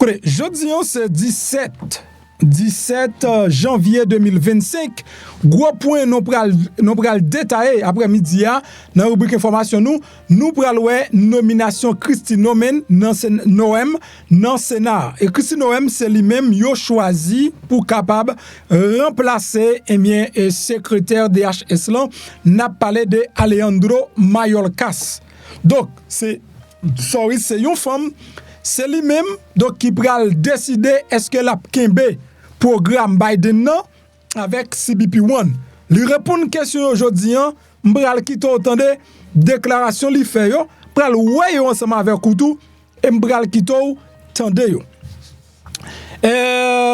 Écoutez, jeudi, c'est 17 janvier 2025. Gros point, nous pral détailler après-midi dans la rubrique information nous pral ouais nomination Christine Nomen Noem dans Sénat. Et Christine Noem c'est lui-même yo choisi pour capable remplacer et secrétaire DHS là, n'a parlé de Alejandro Mayorkas. Donc c'est une femme, c'est lui-même donc qui pral décider est-ce que la kembe programme Biden non avec Cbpone. Lui répondre question aujourd'hui, m'bral kito entendre déclaration li fait yo, pral ouais ensemble avec Koutou et m'bral kito tande yo.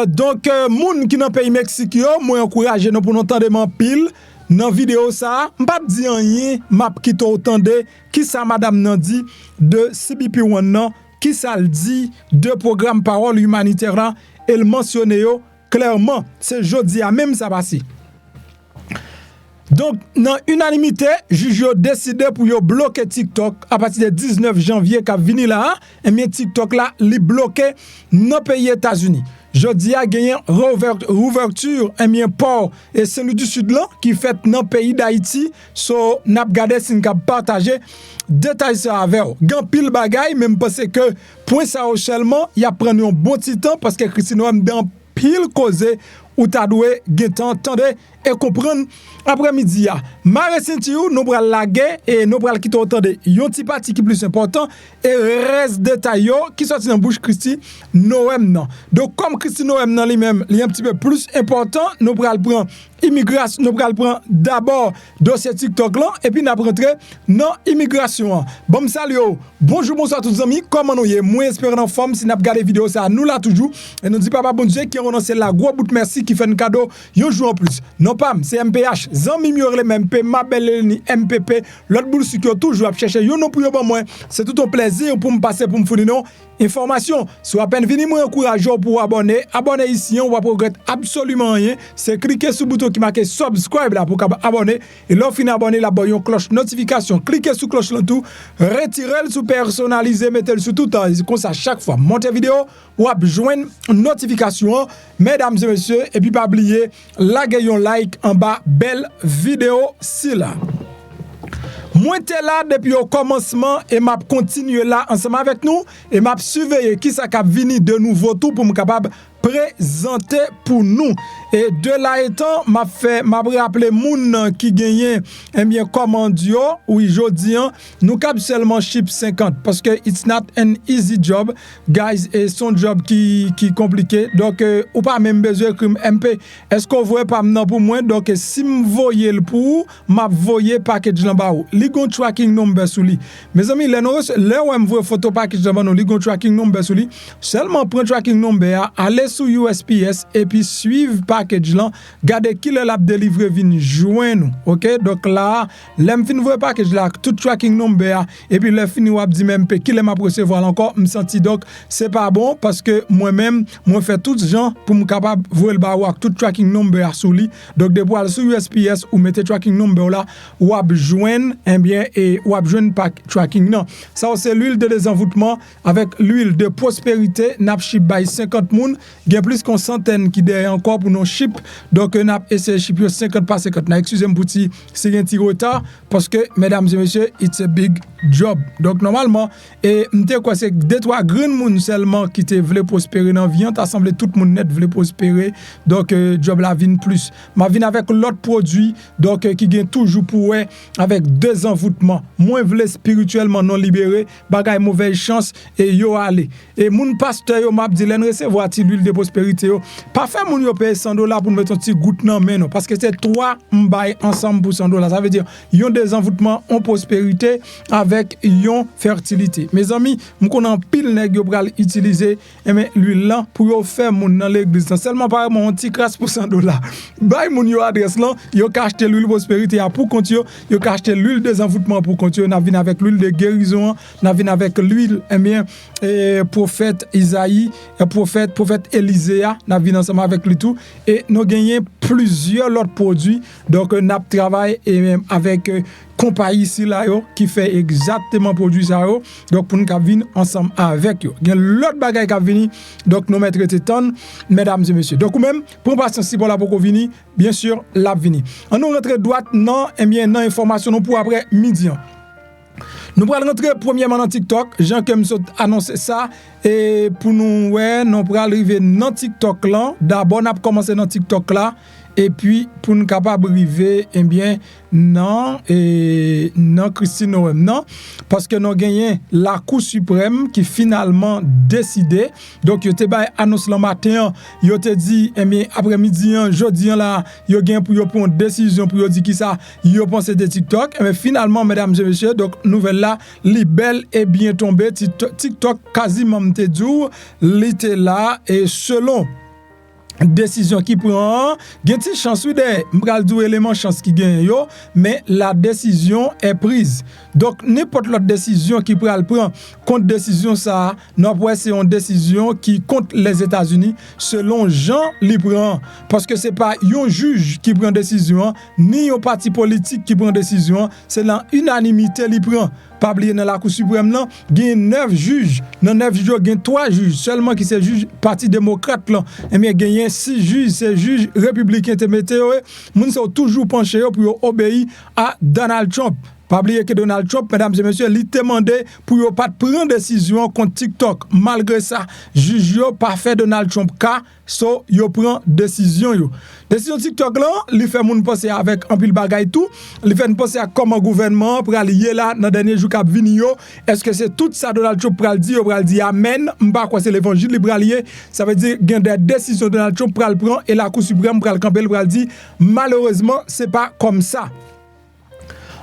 Donc moun qui dans pays Mexique yo, moi encourager nous pour nous entendre en pile dans vidéo ça, m'pa di rien, m'a kito entendre qui ça madame nan dit de Cbpone nan, qui ça le dit de programme parole humanitaire et le mentionné yo clairement, c'est jeudi à même ça passé. Donc, dans unanimité, juge a décidé pour bloquer TikTok à partir du 19 janvier qui venu là, et bien TikTok là, li bloqué dans le pays États-Unis. Jeudi a gagné rouverture et bien port et celui du sud là qui fait dans le pays d'Haïti, so n'a gardé sin ka partager détail ça avec. Gan pile bagay même parce que point ça seulement, il a pris un bon petit temps parce que Christine Noem dans pile causé ou ta doué getan entendre et comprendre après-midi ya. Mare Sintiou nous pral laguer et nous pral quitter entendre yon ti parti qui plus important et reste détail qui sorti dans bouche Christi Noem nan. Donc comme Christi Noem nan lui-même, li un petit peu plus important, nous pral prendre immigration, nous pral prendre d'abord dossier TikTok là et puis n'a rentrer dans immigration. Bon salut. Bonjour bonsoir tous les amis, comment nous y est? Moi espérant en forme si n'a regarder vidéo ça nous là toujours et nous dit papa bon Dieu qui renoncé la gros bout merci qui fait un cadeau, yon jour en plus. Non pas c'est MPH, Zami Miorle MP, ma belle ni MPP, l'autre boule qui toujours à chercher yon non pour bon moi. C'est tout un plaisir pour me passer pour me fournir non information. Soit à peine vini moi encourager pour abonner ici on va progresser absolument rien. C'est cliquer sur le bouton qui marque subscribe là pour abonner et là fin abonner la boyon cloche notification, cliquez sur cloche là tout, retirez le sous personnaliser, mettez le sous tout temps comme ça chaque fois monter vidéo ou joindre notification mesdames et messieurs et puis pas oublier laguer un like en bas belle vidéo si là. Moi t'es là depuis au commencement et m'a continuer là ensemble avec nous et m'a surveiller qui ça cap venir de nouveau tout pour me capable présenter pour nous et de là étant m'a rappelé moun qui gagnait bien commande yo oui jodi nous cap seulement ship 50 parce que it's not an easy job guys et son job qui compliqué donc ou pas même besoin que MP est-ce qu'on voit pas maintenant pour moi donc si me voyez le pour m'a voyé package là bas li gon tracking number sous li mes amis les on me voit photo package là bas li gon tracking number sous li seulement prend tracking number aller sur USPS et puis suivre package là garder qui le l'a délivré vinn joindre OK donc là l'aime fin voir package là tout tracking number et puis le fini ou dit même qui le m'a recevoir encore me senti donc c'est pas bon parce que moi-même moi fait tout gens pour me capable voir le baroir tout tracking number sous lui donc de pour sur USPS ou mettez tracking number là ou joindre bien et ou joindre pack tracking non ça c'est l'huile de désenvoûtement avec l'huile de prospérité n'a ship by 50 moun. Il y a plus qu'une centaine qui derrière encore pour nos ship donc on a essayé ship 50 par 50 excusez-moi pour si c'est un petit retard parce que mesdames et messieurs it's a big job donc normalement et m'te quoi c'est deux trois grands moun seulement qui te voulaient prospérer dans vie t'as semblé tout le monde net voulait prospérer donc job la vinn plus ma vinn avec l'autre produit donc qui gagne toujours pour avec deux envoûtements moins voulait spirituellement non libéré bagay mauvaise chance et yo aller et moun pasteur yo m'a dit len recevoir ti l'huile de prospérité yo pas faire moun yo payer $100 pour mettre un petit goutte nan men non parce que c'est trois m'bay ensemble pour $100 ça veut dire yon des envoûtements en prospérité avec yon fertilité mes amis m'konn pile nèg yo pral utiliser mais l'huile là pour yo faire moun dans l'église seulement par mon petit crasse pour $100 bay moun yo adresse là yo ka acheter l'huile prospérité pour continuer yo ka acheter l'huile des envoûtements pour continuer n'a vinn avec l'huile de guérison n'a vinn avec l'huile bien prophète Isaïe prophète Élisée n'a vinn ensemble avec lui tout et nous gagnons plusieurs autres produits. Donc, nous travaillons et même avec compagnie ici là qui fait exactement produit ça yo. Donc pour nous venir ensemble avec yo. Il y a l'autre bagaille qui venir donc nous mettre temps mesdames et messieurs. Donc ou même pour patience si pour la pour venir bien sûr la venir. On nous rentre droite non et bien non information nous pour après midi. Nous allons rentrer premièrement dans TikTok. Jean comme annoncé ça et pour nous ouais nous pour arriver dans TikTok là. D'abord on a commencé dans TikTok là. Et puis, pour nous capables d'arriver, eh bien, non, et non, Christine Noël, non, parce que nous gagnons la Cour suprême qui finalement décidé. Donc, il y a annonce le matin, il y a dit, eh bien, après-midi, jeudi, là, il y a pour prendre une décision pour dire qui ça, il y a pensé de TikTok. Mais finalement, mesdames et messieurs, donc, nouvelle là, libelle est bien tombée. TikTok, quasiment, te dit, l'été là, et selon décision qui prend gen ti chance de m'pral dou élément chance qui gagne yo mais la décision est prise donc n'importe l'autre décision qui pral prend contre décision ça non pour c'est une décision qui contre les États-Unis selon Jean li prend parce que c'est pas un juge qui prend décision ni un parti politique qui prend décision c'est l'unanimité li prend. Pas oublier dans la Cour suprême là, il y a 9 juges, dans 9 juges, il y a 3 juges seulement qui sont juges parti démocrate là. Et bien il y a 6 juges, c'est juges républicains te mettez moun sont toujours penchés pour obéir à Donald Trump. Pas oublier que Donald Trump, mesdames et messieurs, il demandé pour ne pas prendre décision contre TikTok. Malgré ça, juge yo pas fait Donald Trump cas, so yo prend décision yo. Décision TikTok là, il fait moun penser avec un pile bagay tout, il fait penser à comment gouvernement pour aller là dans dernier jour cap vini yo. Est-ce que c'est tout ça Donald Trump pral dire amen, m'pa quoi c'est l'évangile libéralier, ça veut dire gain des décisions Donald Trump pral prend et la Cour suprême pral camper pral dire malheureusement, c'est pas comme ça.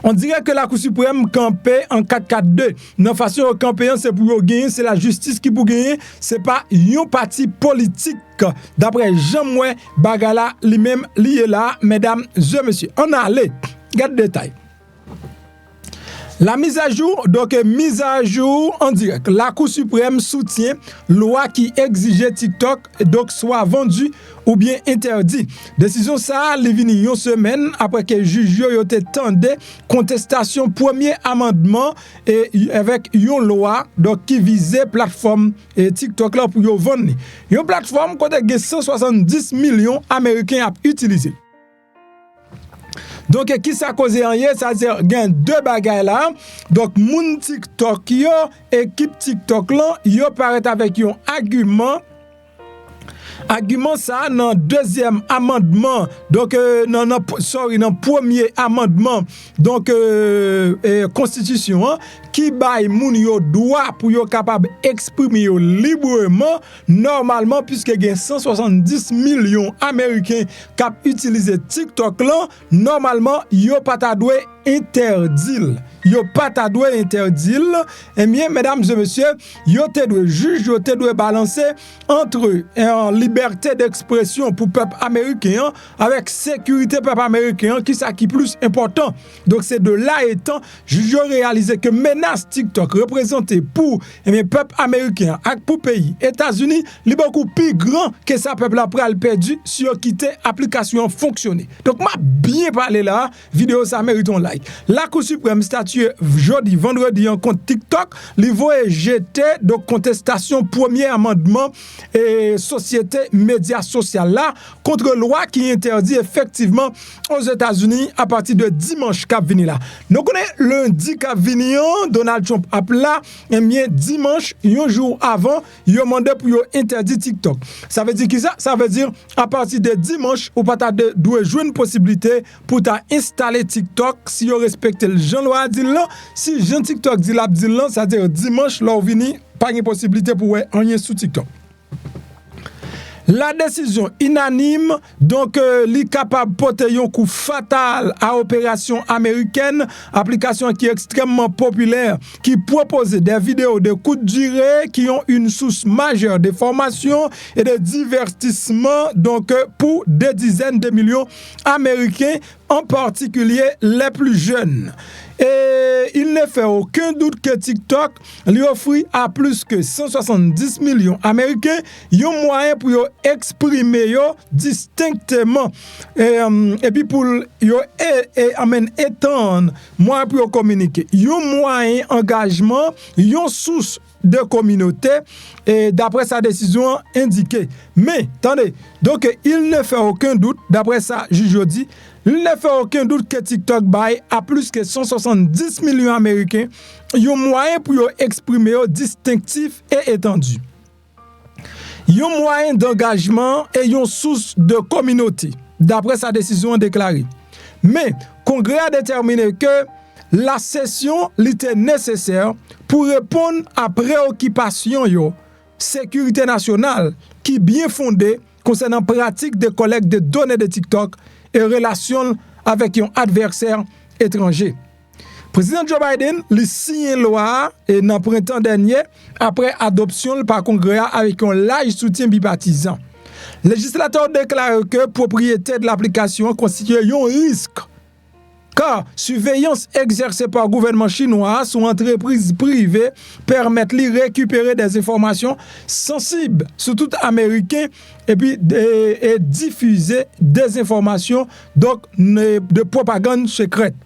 On dirait que la Cour suprême campait en 4-4-2. Non façon camper c'est pour gagner, c'est la justice qui pour gagner, c'est pas un parti politique. D'après Jean-Moué Bagala lui-même lié là, mesdames et messieurs. On a allé, regarde le détail. La mise à jour, donc mise à jour en direct. La Cour suprême soutient loi qui exigeait TikTok donc soit vendu ou bien interdit. Décision ça, les vini une semaine après que juge yo te tendé contestation premier amendement et avec une loi donc qui visait plateforme et TikTok là pour yo vendre. Une plateforme côté 170 millions américains à utiliser. Donc, qui ça cause rien, c'est-à-dire, il y a deux bagailles là. Donc, moun TikTok yo, équipe TikTok là, yo paraît avec un argument. Argument ça dans deuxième amendement donc dans premier amendement donc constitution qui bail moun yo droit pour yo capable exprimer yo librement normalement puisque gen 170 millions américains qui utilisent TikTok là normalement yo pas ta doué interdit. Yo pas ta doué interdit. Et bien mesdames et messieurs, yo te doué juge, yo te doué balancer entre en liberté d'expression pour peuple américain avec sécurité peuple américain qui ça qui plus important. Donc c'est de là étant juge réalisé que menace TikTok représentée pour peuple américain et pour pays États-Unis, li beaucoup plus grand que ça peuple après le perdu si yo quitter application fonctionner. Donc m'a bien parlé là, vidéo ça mérite un like. La Cour suprême statué Jodi vendredi en contre TikTok, li voye jeter donc contestation premier amendement et société média social là contre loi qui interdit effectivement aux États-Unis à partir de dimanche cap vini là. Nous connaît lundi cap vini Donald Trump a là et bien dimanche un jour avant, il a demandé pour interdire TikTok. Ça veut dire qui ça? Ça veut dire à partir de dimanche ou pas ta doit jouer une possibilité pour ta installer TikTok si vous respectez le Jean loi dit là, si Jean TikTok dit là, ça veut dire dimanche là vini pas une possibilité pour rien sous TikTok. La décision unanime, donc, li capable porter un coup fatal à opération américaine, application qui est extrêmement populaire, qui propose des vidéos de courte durée qui ont une source majeure de formation et de divertissement, donc, pour des dizaines de millions américains en particulier les plus jeunes. Et il ne fait aucun doute que TikTok lui offre à plus que 170 millions d'Américains un moyen pour exprimer distinctement et puis pour étendre moyen pour communiquer. Un moyen engagement, une source de communauté et d'après sa décision indiquée. Mais, attendez, donc il ne fait aucun doute, d'après ça, Jodi, il ne fait aucun doute que TikTok baille à plus que 170 millions d'Américains un moyen pour exprimer distinctif et étendu. Un moyen d'engagement et une source de communauté, d'après sa décision déclarée. Mais, Congrès a déterminé que la session était nécessaire pour répondre à préoccupation sécurité nationale qui bien fondée concernant pratique de collecte de données de TikTok et relation avec un adversaire étranger. Président Joe Biden lui signé une loi et dans le printemps dernier après adoption par Congrès avec un large soutien bipartisan. Le législateur déclare que propriété de l'application constitue un risque car surveillance exercée par le gouvernement chinois sur entreprises privées permet de récupérer des informations sensibles sur tout Américain et puis et diffuser des informations donc de propagande secrète.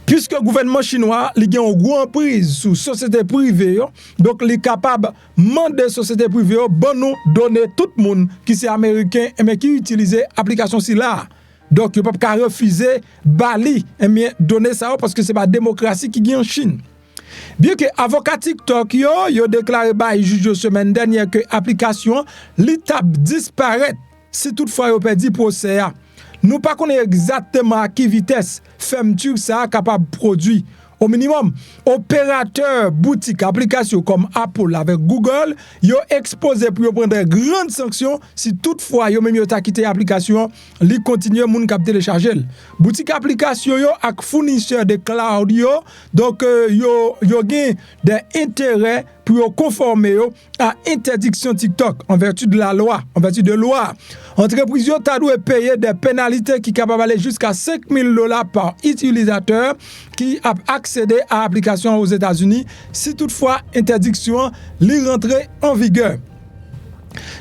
Puisque le gouvernement chinois a une grande prise sur société privée, donc il est capable de demander société privée bon nous donner tout le monde qui est américain mais qui utilise l'application là. Donc, il ne peut pas refuser Bali et donner ça parce que ce n'est pas la démocratie qui est en Chine. Bien que avocat TikTok yo déclaré par juge semaine dernière que l'application l'étape disparaît si toutefois yo perdu procès. Nous pas connaît exactement à quelle vitesse fermeture ça capable de produire. Au minimum, opérateurs boutique applications comme Apple avec Google, yo exposé pour prendre de grandes sanctions si toutefois yo même yo ta quitté l'application, li continue moun k'ap télécharger. Boutique application yo ak fournisseur de cloud yo, donc yo gain des intérêts pour conformer à interdiction TikTok en vertu de la loi, Entreprise yo ta doit payer des pénalités qui capable aller jusqu'à $5,000 par utilisateur qui a accédé à l'application aux États-Unis si toutefois interdiction li rentrer en vigueur.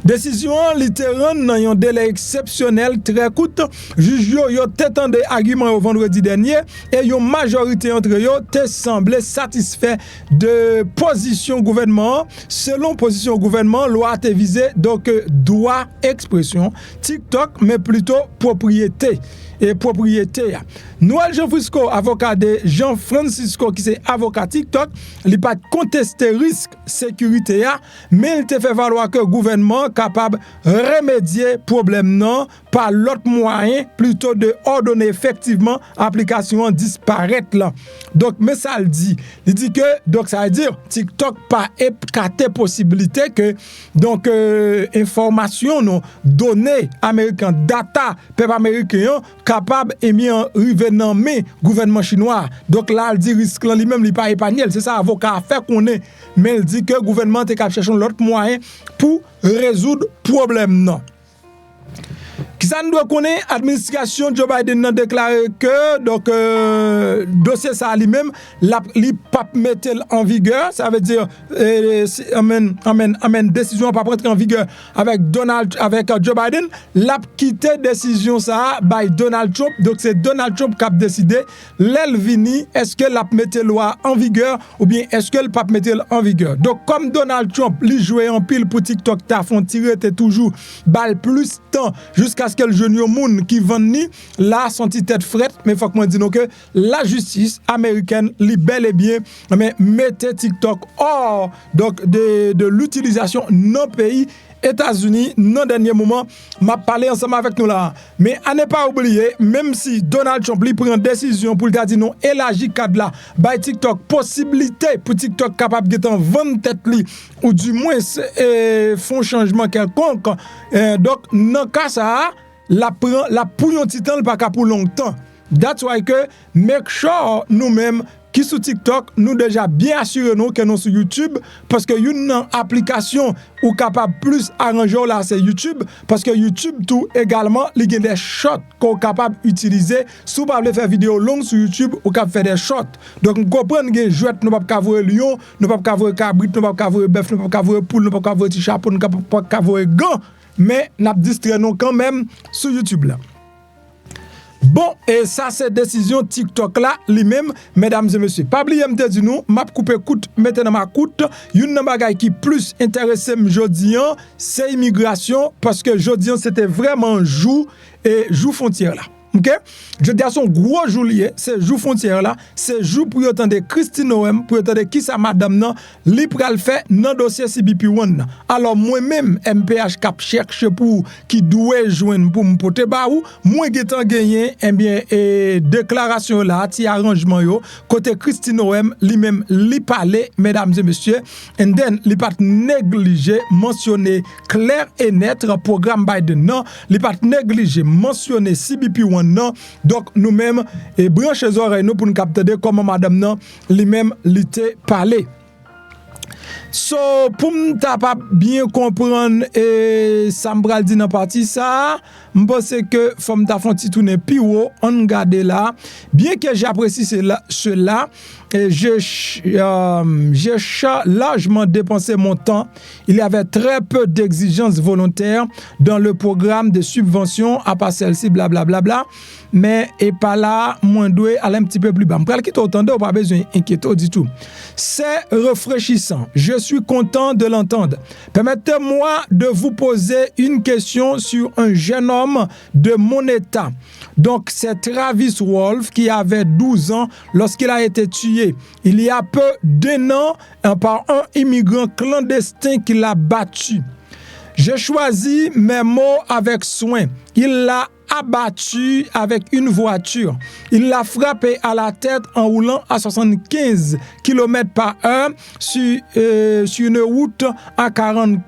Décision littéralement dans un délai exceptionnel très court. Juge yo t'étendé argument au vendredi dernier et une majorité entre eux te semblé satisfait de position gouvernement. Selon position gouvernement, loi te visé donc droit expression TikTok mais plutôt propriété. Et propriété. Nouvel Jean-Francisco, avocat de Jean-Francisco qui c'est avocat TikTok, il pas contesté risque sécurité mais il te fait valoir que le gouvernement capable remédier problème non par l'autre moyen plutôt de ordonner effectivement application disparaître là. Donc mais ça le dit. Il dit que donc ça veut dire TikTok pas écarté possibilité que donc information non données américain data peuple américain capable et mis en revenant mais gouvernement chinois. Donc là il dit risque là lui-même il pas épargné, c'est ça avocat a fait qu'on est mais il dit que gouvernement est capable chercher l'autre moyen pour résoudre problème non. Qui ça nous doit connaître administration Joe Biden a déclaré que donc dossier ça lui-même li pas mettre en vigueur, ça veut dire amen décision pas rentrer en vigueur avec Joe Biden, l'a quitté décision ça by Donald Trump. Donc c'est Donald Trump qui a décidé l'elvini est-ce que l'a mettre loi en vigueur ou bien est-ce que le pas mettre en vigueur. Donc comme Donald Trump lui jouait en pile pour TikTok ta font tirer toujours balle plus temps jusqu'à ce que le jeune monde qui vend ni là son tête frette mais faut que moi dis non que la justice américaine li bel et bien mais mettez TikTok hors donc de l'utilisation non pays États-Unis non dernier moment m'a parlé ensemble avec nous là mais à ne pas oublier même si Donald Trump lui prend décision pour dire non élargir cadre là by TikTok possibilité pour TikTok capable de vendre tête li ou du moins font changement quelconque donc dans cas ça la pour un petit temps pas pour longtemps. That's why que make sure nous-mêmes qui sur TikTok, nous déjà bien assuré nous que nous sur YouTube parce que une application ou capable plus arranger là c'est YouTube parce que YouTube tout également il y a des shorts qu'on capable utiliser si vous voulez faire vidéo longue sur YouTube ou capable faire des shorts. Donc nous comprenons que jouet nous pas voir lion, nous pas voir cabrit, nous pas voir bœuf, nous pas voir poule, nous pas voir petit chapeau, nous pas voir gant, mais n'a distrait nous quand même sur YouTube là. Bon, et ça c'est décision TikTok là, lui-même, mesdames et messieurs. Pas oublier me dire nous, m'a coupé coûte, maintenant ma coûte, une bagay qui plus intéressé Jodi, c'est immigration parce que Jodi c'était vraiment jour frontière là. OK? Je dis à son gros jour lié, c'est jour frontière là, c'est jour pour entendre Christine Noem, pour entendre qui ça madame nan, li pral fait dans dossier Cbpone. Alors moi-même MPH cap cherche pour qui doit joindre pour me porter ba ou, moi getan gagné déclaration là, ti arrangement yo, côté Christine Noem, lui-même li parler mesdames et messieurs, and then li pas négliger mentionner clair et net programme Biden non, li pas négliger mentionner Cbpone non. Donc nous-mêmes et brancher les oreilles nous pour nous capter comment madame non lui-même l'était parlé. So pour nous bien comprendre et ça me dit dans partie ça, je pense que faut me faire un petit tourner puis on regarde là, bien que j'apprécie cela et j'ai largement dépensé mon temps. Il y avait très peu d'exigences volontaires dans le programme de subvention à part celle-ci, blablabla. Mais et pas là, moins doué, aller un petit peu plus bas. Je qui t'entendez, pas besoin d'inquiéter du tout. C'est rafraîchissant. Je suis content de l'entendre. Permettez-moi de vous poser une question sur un jeune homme de mon état. Donc, c'est Travis Wolf qui avait 12 ans lorsqu'il a été tué. Il y a peu d'un an par un immigrant clandestin qui l'a battu. J'ai choisi mes mots avec soin. Il l'a abattu avec une voiture. Il l'a frappé à la tête en roulant à 75 km/h sur une route à 40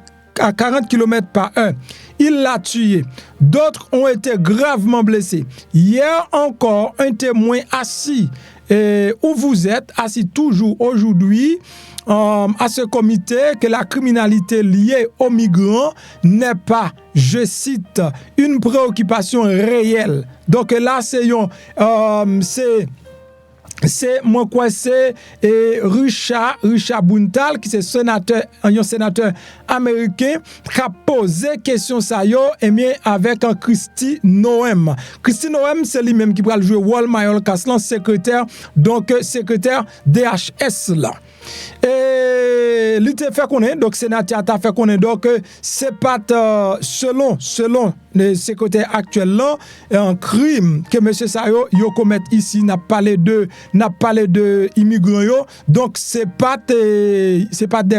km/h. Il l'a tué. D'autres ont été gravement blessés. Hier encore, un témoin assis où vous êtes, assis toujours aujourd'hui, à ce comité que la criminalité liée aux migrants n'est pas, je cite, une préoccupation réelle. Donc là, c'est moi quoi c'est Richard Buntal qui c'est un sénateur américain qui a posé question ça yo et bien avec un Christy Noem. Christy Noem c'est lui-même qui va jouer Wall Mayol Kaslan secrétaire DHS là. Et il te fait connaître donc sénateur t'a fait connaître donc c'est pas selon les secrétaires actuels là un crime que monsieur Sayo yo commet ici n'a parlé de immigrants yo donc c'est pas des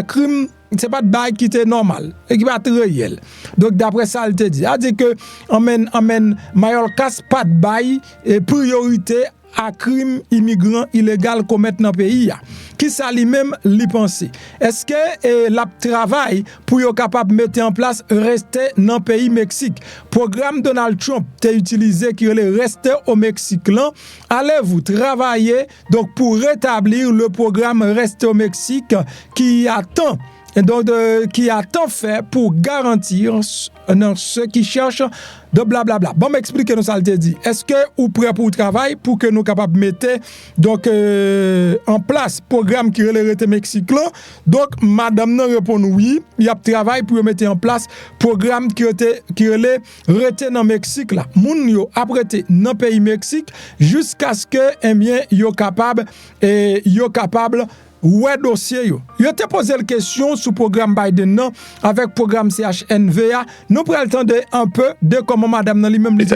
crimes, c'est pas de bail qui était normal et qui va être réel. Donc d'après ça il te dit que amène Mayorkas pas de bail et priorité à crime immigrant illégal commettre dans le pays. Qui ça lui-même li penser? Est-ce que la travail pour yo capable mettre en place rester dans le pays Mexique? Programme Donald Trump t'est utilisé qui est rester au Mexique là. Allez-vous travailler donc pour rétablir le programme rester au Mexique qui attend qui a tant fait pour garantir ceux qui cherchent de blablabla. Bon, m'expliquez nous ça le dit. Est-ce que vous prêt pour le travail pour que nous capables mettre donc en place programme qui relève Mexique là. Donc madame nous répond oui, il y a travail pour mettre en place programme qui relève dans Mexique là. Moun yo apprêté dans pays Mexique jusqu'à ce que yo capable ouais dossier yo. Yo te posé la question sur programme Biden non avec programme CHNVA. Nous prenons le temps de un peu de comment madame nan lui-même dit.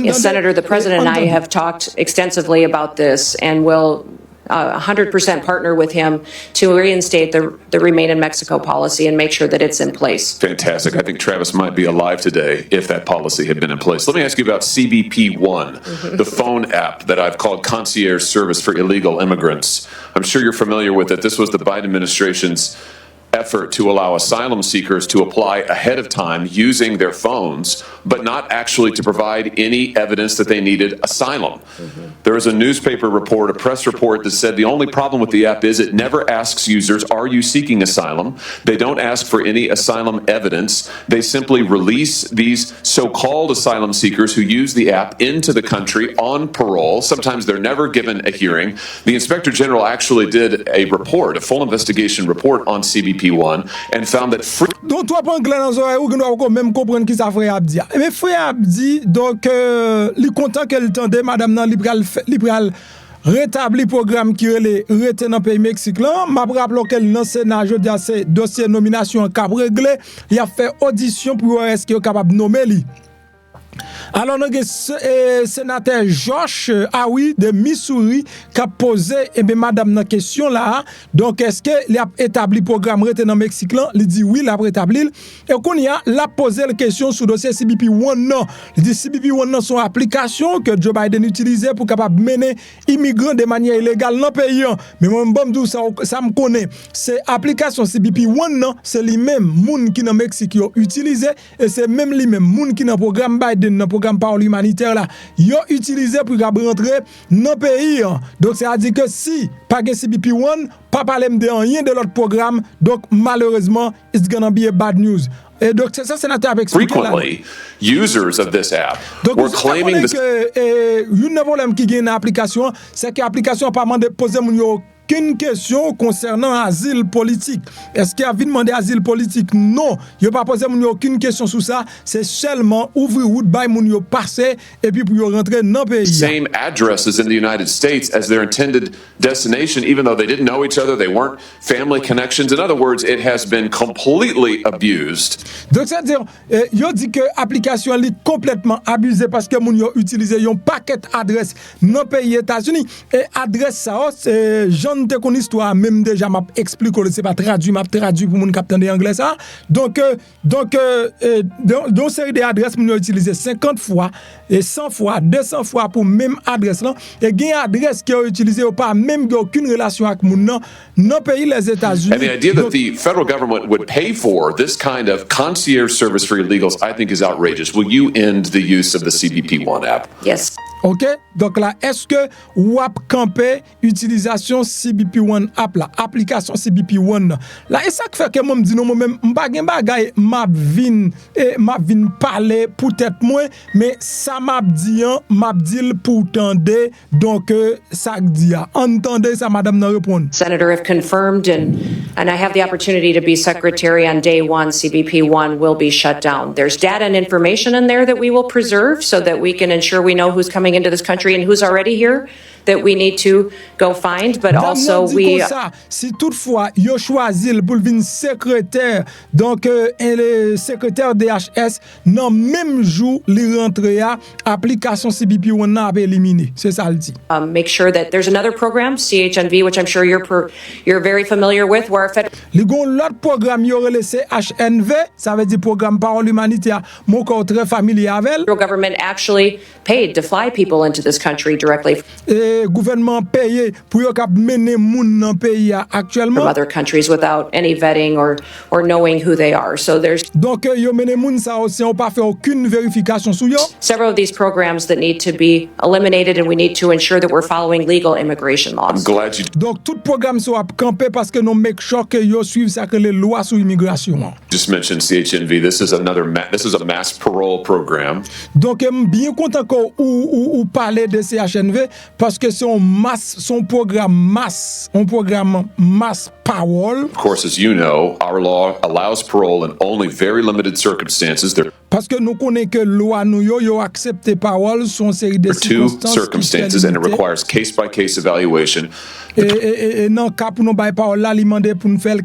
Yes, Senator, the President and I have talked extensively about this and will 100% partner with him to reinstate the Remain in Mexico policy and make sure that it's in place. Fantastic. I think Travis might be alive today if that policy had been in place. Let me ask you about Cbpone, the phone app that I've called concierge service for illegal immigrants. I'm sure you're familiar with it. This was the Biden administration's effort to allow asylum seekers to apply ahead of time using their phones, but not actually to provide any evidence that they needed asylum. There was a newspaper report, a press report that said the only problem with the app is it never asks users, are you seeking asylum? They don't ask for any asylum evidence. They simply release these so-called asylum seekers who use the app into the country on parole. Sometimes they're never given a hearing. The Inspector General actually did a report, a full investigation report on CBP1, and found that donc toi prends clair dans oreille ou nous même comprendre qui ça frère Abdi. Mais frère Abdi donc li content qu'elle tendait madame nan li pral rétabli programme qui rete dans pays Mexique là m'a rappelé qu'elle dans Sénat Jodi c'est dossier nomination cap réglé il a fait audition pour est-ce qu'il est capable nommer lui. Alors, nous avons sénateur Josh Aoui de Missouri qui a posé madame la question là. Donc, est-ce qu'il a établi le programme retenu dans le Mexique là? Il dit oui, il a établi. Et qu'on y a posé la question sur le dossier CBP1 non. Il dit CBP1 non son application que Joe Biden utilisait pour capable mener immigrants de manière illégale dans le pays. Mais moi, ça me connaît. C'est application CBP1 non, c'est les mêmes gens qui dans le Mexique qui ont utilisé et c'est même les mêmes gens qui dans le programme Biden, dans le programme parole humanitaire là, ils ont utilisé pour rentrer dans le pays. Donc, ça veut dire que si pas de CBP1, pas parler de rien de l'autre programme, donc malheureusement, it's gonna be a bad news. Et donc, c'est ça, sénateur avec frequently, users of this app were claiming une problème qui gagne l'application, c'est que l'application n'a pas demandé de poser aucune question concernant asile politique. Est-ce qu'il y a demandé asile politique? Non. Il n'a pas posé aucune question sur ça. C'est seulement ouvrir route, by moun yo passer et puis pour rentrer dans le pays. Same addresses in the United States as their intended destination, even though they didn't know each other, they weren't family connections. In other words, it has been completely abused. Donc, c'est-à-dire, yo dit que l'application est complètement abusée parce que moun yo utilisé un paquet d'adresses dans le pays États-Unis. Et adresse ça, c'est j'en te connais histoire même déjà m'a expliqué c'est pas traduit pour moun capitaine de anglais ça. Donc dans série d'adresses moun yo utilisé 50 fois et 100 fois, 200 fois pour même adresse là et gain adresse qui ont utilisé pas même aucune relation avec moun non pays les États-Unis. And the idea that the federal government would pay for this kind of concierge service for illegals, I think is outrageous. Will you end the use of the CBP1 app? Yes. OK? Donc là, est-ce que ou ap camper utilisation CBP1 app là, application CBP1 là, et ça fait que moi me dit non moi même m'pa gen bagay m'a vinn parler pour tête moi, mais ça m'a dit pour tendre donc ça dit entendez ça madame n'a répondre. Senator, if confirmed and I have the opportunity to be secretary on day one, CBP1 will be shut down. There's data and information in there that we will preserve so that we can ensure we know who's coming into this country and who's already here that we need to go find, but also we si toutefois yo choisi pour venir secrétaire donc le secrétaire DHS non même jour li rentré à application CBP1 n'a pas éliminé, c'est ça le dit. Make sure that there's another program CHNV which I'm sure you're very familiar with where li gon l'autre programme yo relé CHNV, ça veut dire programme parole humanitaire mon corps très familier avec. The government actually paid to fly people into this country directly. Gouvernement payé pour yo cap mener moun dans pays actuellement from other countries without any vetting or knowing who they are. So there's donc yo mener moun ça aussi on pas fait aucune vérification sur yo. Several of these programs that need to be eliminated and we need to ensure that we're following legal immigration laws. I'm glad you Donc tout programme soit campé parce que nous make sure que yo suivent ça que les lois sur immigration. just mentioned CHNV. This is a mass parole program. Donc bien content ou parler de CHNV parce que c'est un programme mass parole. Of course, as you know, our law allows parole in only very limited circumstances. There Parce que nous connaissons que loi nous yo accepté parole sont série de are two circumstances, and it requires case-by-case evaluation. Et non cas pour nous bailler parole là, li mandé pour nous faire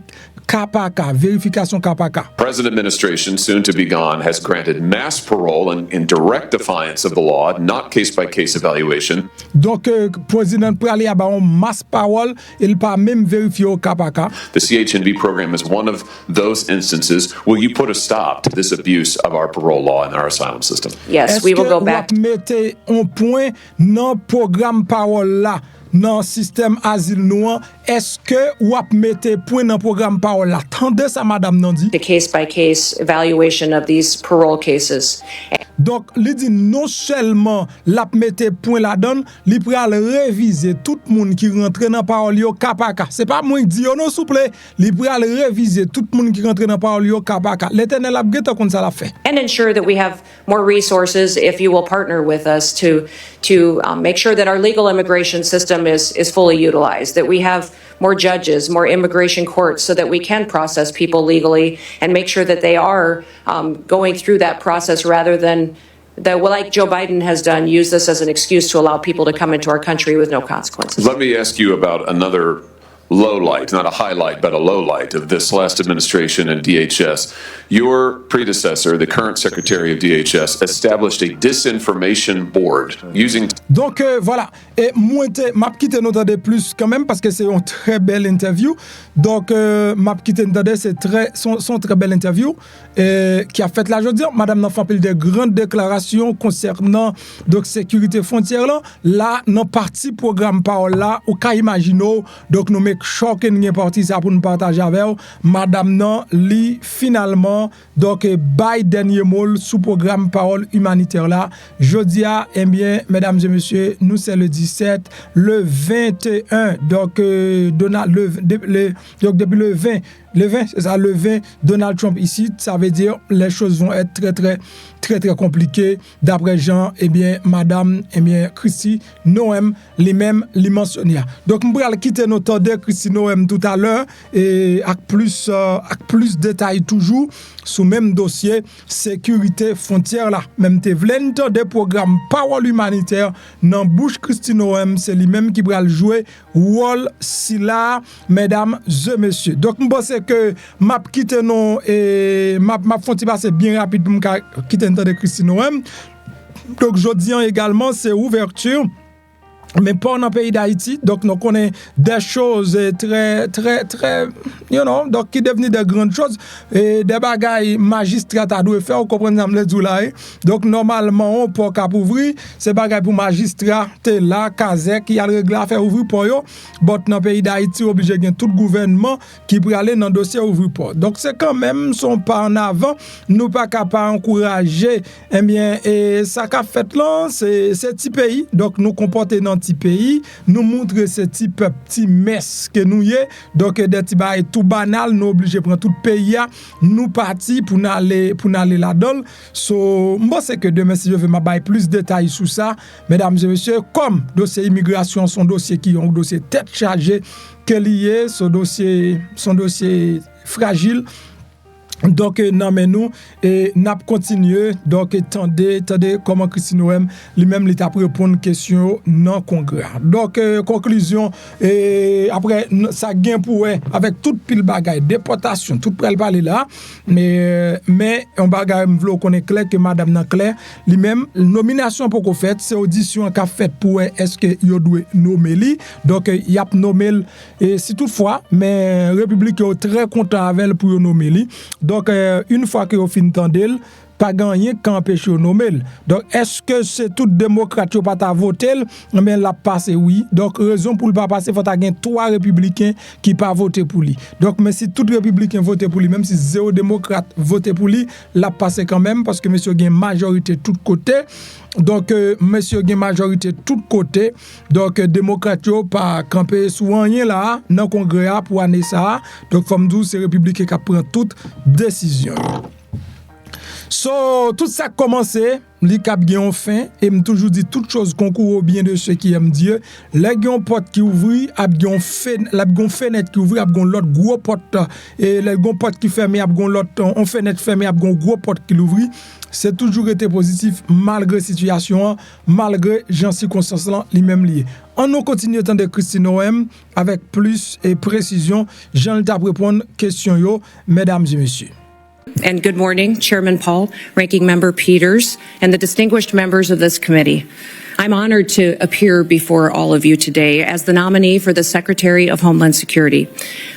cas par cas, vérification cas par cas. Present administration, soon to be gone, has granted mass parole in direct defiance of the law, not case-by-case evaluation. Donc président pour aller à un mass parole, il pas même vérifier au cas par cas. The CHNV program is one of those instances. Will you put a stop to this abuse of our parole law and our asylum system? Yes, we will go back. Mettez un point dans programme parole là. dans système asile noir, est-ce que ou ap mette point dans programme parole là? Tendez ça madame nan dit. The case-by-case evaluation of these parole cases. Donc, il dit non seulement la mette point la donne, il pral réviser tout le monde qui rentre dans parole yo cas par cas. C'est pas moi qui dis non s'il vous plaît, il pral réviser tout le monde qui rentre dans parole yo cas par cas. L'Éternel a gêté comme ça l'a fait. And ensure that we have more resources if you will partner with us to make sure that our legal immigration system is fully utilized, that we have more judges, more immigration courts so that we can process people legally and make sure that they are going through that process rather than like Joe Biden has done, use this as an excuse to allow people to come into our country with no consequences. Let me ask you about another low light, not a highlight, but a low light of this last administration and DHS. Your predecessor, the current Secretary of DHS, established a disinformation board using... Donc voilà, et moi m'a quitté notre de plus quand même parce que c'est une très belle interview. Donc m'a quitté notre c'est son très belle interview qui a fait là je veux dire madame n'a fait de grandes déclarations concernant donc sécurité frontière là dans partie programme parole là ou ka imagino donc nous make choc une partie ça pour nous partager avec madame nan li finalement donc bail dernier mot sous programme parole humanitaire là jodi a eh bien mesdames et messieurs nous c'est le 17 le 21 donc Donald donc depuis le 20 c'est ça le 20 Donald Trump ici ça veut dire les choses vont être très compliquées d'après Jean eh bien madame eh bien Christy Noem les mêmes li mentionner donc on va quitter notre de Christy Noem tout à l'heure et avec plus détails toujours sous même dossier sécurité frontière là même te vlen de programme parole humanitaire dans bouche Christy Noem c'est lui même qui va jouer rôle si là mesdames et messieurs donc on pense que m'a quitté non et m'a font passer bien rapide pour me quitter de Christy Noem donc jodi également c'est ouverture mais pas dans le pays d'Haïti donc nous connaissons des choses très you know donc qui devenir des grandes choses et des bagailles magistrat a doit faire comprendre ça me là donc normalement on pas cap ouvrir c'est bagaille pour magistrat là Kazek qui a règle à faire ouvrir pour yo but dans le pays d'Haïti obligé gain tout gouvernement qui pour aller dans dossier ouvrir pour donc c'est quand même son pas en avant nous pas capable encourager eh bien et ça qu'a fait là c'est petit pays donc nous comporter dans petit pays nous montrer ce type petit mess que nous y est donc des petits bail tout banal nous obligé prendre tout pays nous parti pour aller là-dedans so moi c'est que demain si je veux m'a bail plus de détails sur ça mesdames et messieurs comme dossier immigration son dossier qui ont dossier tête chargée que lié son dossier fragile. Donc non mais nous et n'a continuer donc attendez comment Christy Noem lui-même il t'a répondre question non congrès. Donc conclusion et après ça gain pour avec toute pile bagaille déportation tout pour parler là mais on bagaille vle connaît clair que madame nan clair lui-même nomination pour qu'on fait c'est audition qu'a fait pour est-ce que yo doit nommer lui donc y a nommé et si toutefois mais république est très content avec pour nommer lui. Donc, une fois que vous finissez d'entendre, pas gagné quand empêcher nommer. Donc, est-ce que c'est tout démocrate qui pas ta voter? Mais la passe oui. Donc, raison pour le pas passer, faut gagner 3 républicains qui pas voter pour lui. Donc, mais si tout républicain vote pour lui, même si 0 démocrate vote pour lui, la passe quand même parce que monsieur gagne majorité de tous côtés. Donc, monsieur gagne majorité de tous côtés. Donc, démocrate yo pas camper sous rien là, dans le congrès pour année ça. Donc, comme dit, c'est républicain qui prend toute décision. So, tout ça a commencé, li k'ap gen fin, et m toujours dit toute chose concourt au bien de ceux qui aiment Dieu. Les gen porte qui ouvri, ap gen fenêtre qui ouvri, ap gen l'autre gros porte, et les gen porte qui fermé, ap gen l'autre on fenêtre fermé, ap gen gros porte qui l'ouvri. C'est toujours été positif malgré situation, malgré gens circonstances là lui-même lié. On nous continue tant de Christy Noem avec plus et précision, Jean t'a répondre question yo mesdames et messieurs. And good morning, Chairman Paul, Ranking Member Peters, and the distinguished members of this committee. I'm honored to appear before all of you today as the nominee for the Secretary of Homeland Security.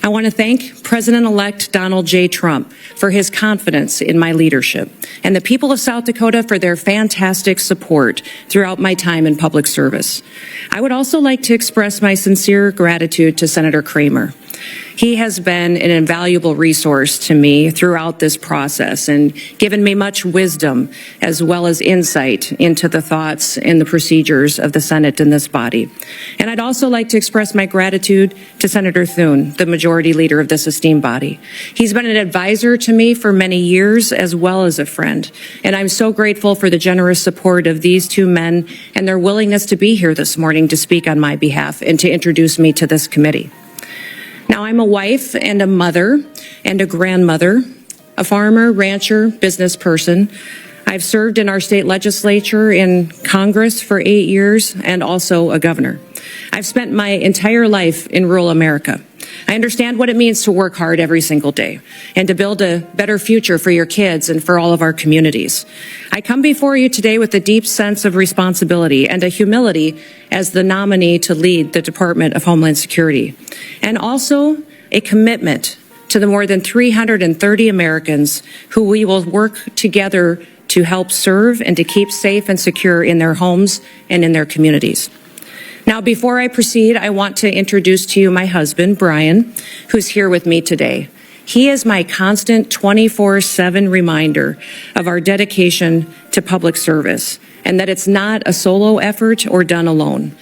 I want to thank President-elect Donald J. Trump for his confidence in my leadership and the people of South Dakota for their fantastic support throughout my time in public service. I would also like to express my sincere gratitude to Senator Kramer. He has been an invaluable resource to me throughout this process and given me much wisdom as well as insight into the thoughts and the procedures of the Senate and this body. And I'd also like to express my gratitude to Senator Thune, the majority leader of this esteemed body. He's been an advisor to me for many years as well as a friend, and I'm so grateful for the generous support of these two men and their willingness to be here this morning to speak on my behalf and to introduce me to this committee. Now, I'm a wife and a mother and a grandmother, a farmer, rancher, business person. I've served in our state legislature, in Congress for 8 years, and also a governor. I've spent my entire life in rural America. I understand what it means to work hard every single day and to build a better future for your kids and for all of our communities. I come before you today with a deep sense of responsibility and a humility as the nominee to lead the Department of Homeland Security, and also a commitment to the more than 330 Americans who we will work together to help serve and to keep safe and secure in their homes and in their communities. Now, before I proceed, I want to introduce to you my husband, Brian, who's here with me today. He is my constant 24/7 reminder of our dedication to public service and that it's not a solo effort or done alone.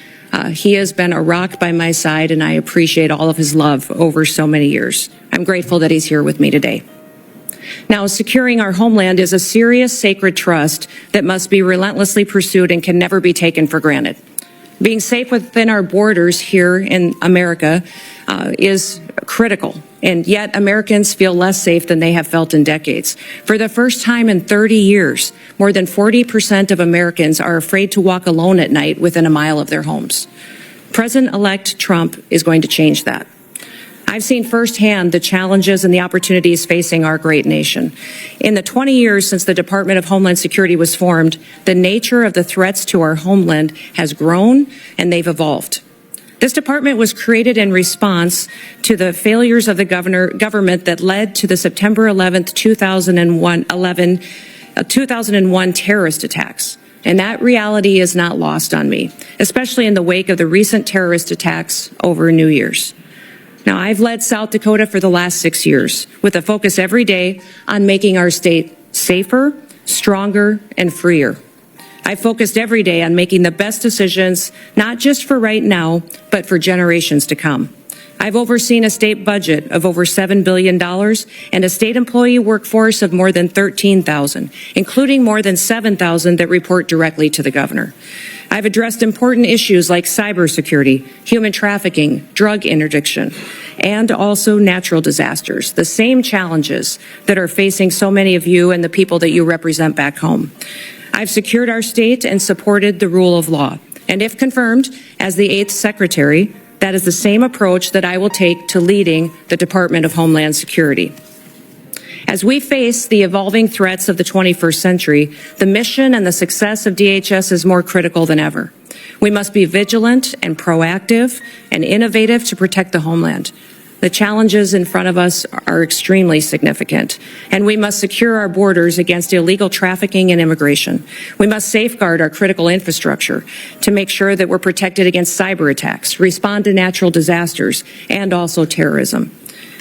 He has been a rock by my side, and I appreciate all of his love over so many years. I'm grateful that he's here with me today. Now, securing our homeland is a serious, sacred trust that must be relentlessly pursued and can never be taken for granted. Being safe within our borders here in America is critical, and yet Americans feel less safe than they have felt in decades. For the first time in 30 years, more than 40% of Americans are afraid to walk alone at night within a mile of their homes. President-elect Trump is going to change that. I've seen firsthand the challenges and the opportunities facing our great nation. In the 20 years since the Department of Homeland Security was formed, the nature of the threats to our homeland has grown and they've evolved. This department was created in response to the failures of the government that led to the September 11th, 2001 terrorist attacks. And that reality is not lost on me, especially in the wake of the recent terrorist attacks over New Year's. Now, I've led South Dakota for the last 6 years with a focus every day on making our state safer, stronger, and freer. I've focused every day on making the best decisions, not just for right now, but for generations to come. I've overseen a state budget of over $7 billion and a state employee workforce of more than 13,000, including more than 7,000 that report directly to the governor. I've addressed important issues like cybersecurity, human trafficking, drug interdiction, and also natural disasters, the same challenges that are facing so many of you and the people that you represent back home. I've secured our state and supported the rule of law. And if confirmed as the 8th Secretary, that is the same approach that I will take to leading the Department of Homeland Security. As we face the evolving threats of the 21st century, the mission and the success of DHS is more critical than ever. We must be vigilant and proactive and innovative to protect the homeland. The challenges in front of us are extremely significant, and we must secure our borders against illegal trafficking and immigration. We must safeguard our critical infrastructure to make sure that we're protected against cyber attacks, respond to natural disasters, and also terrorism.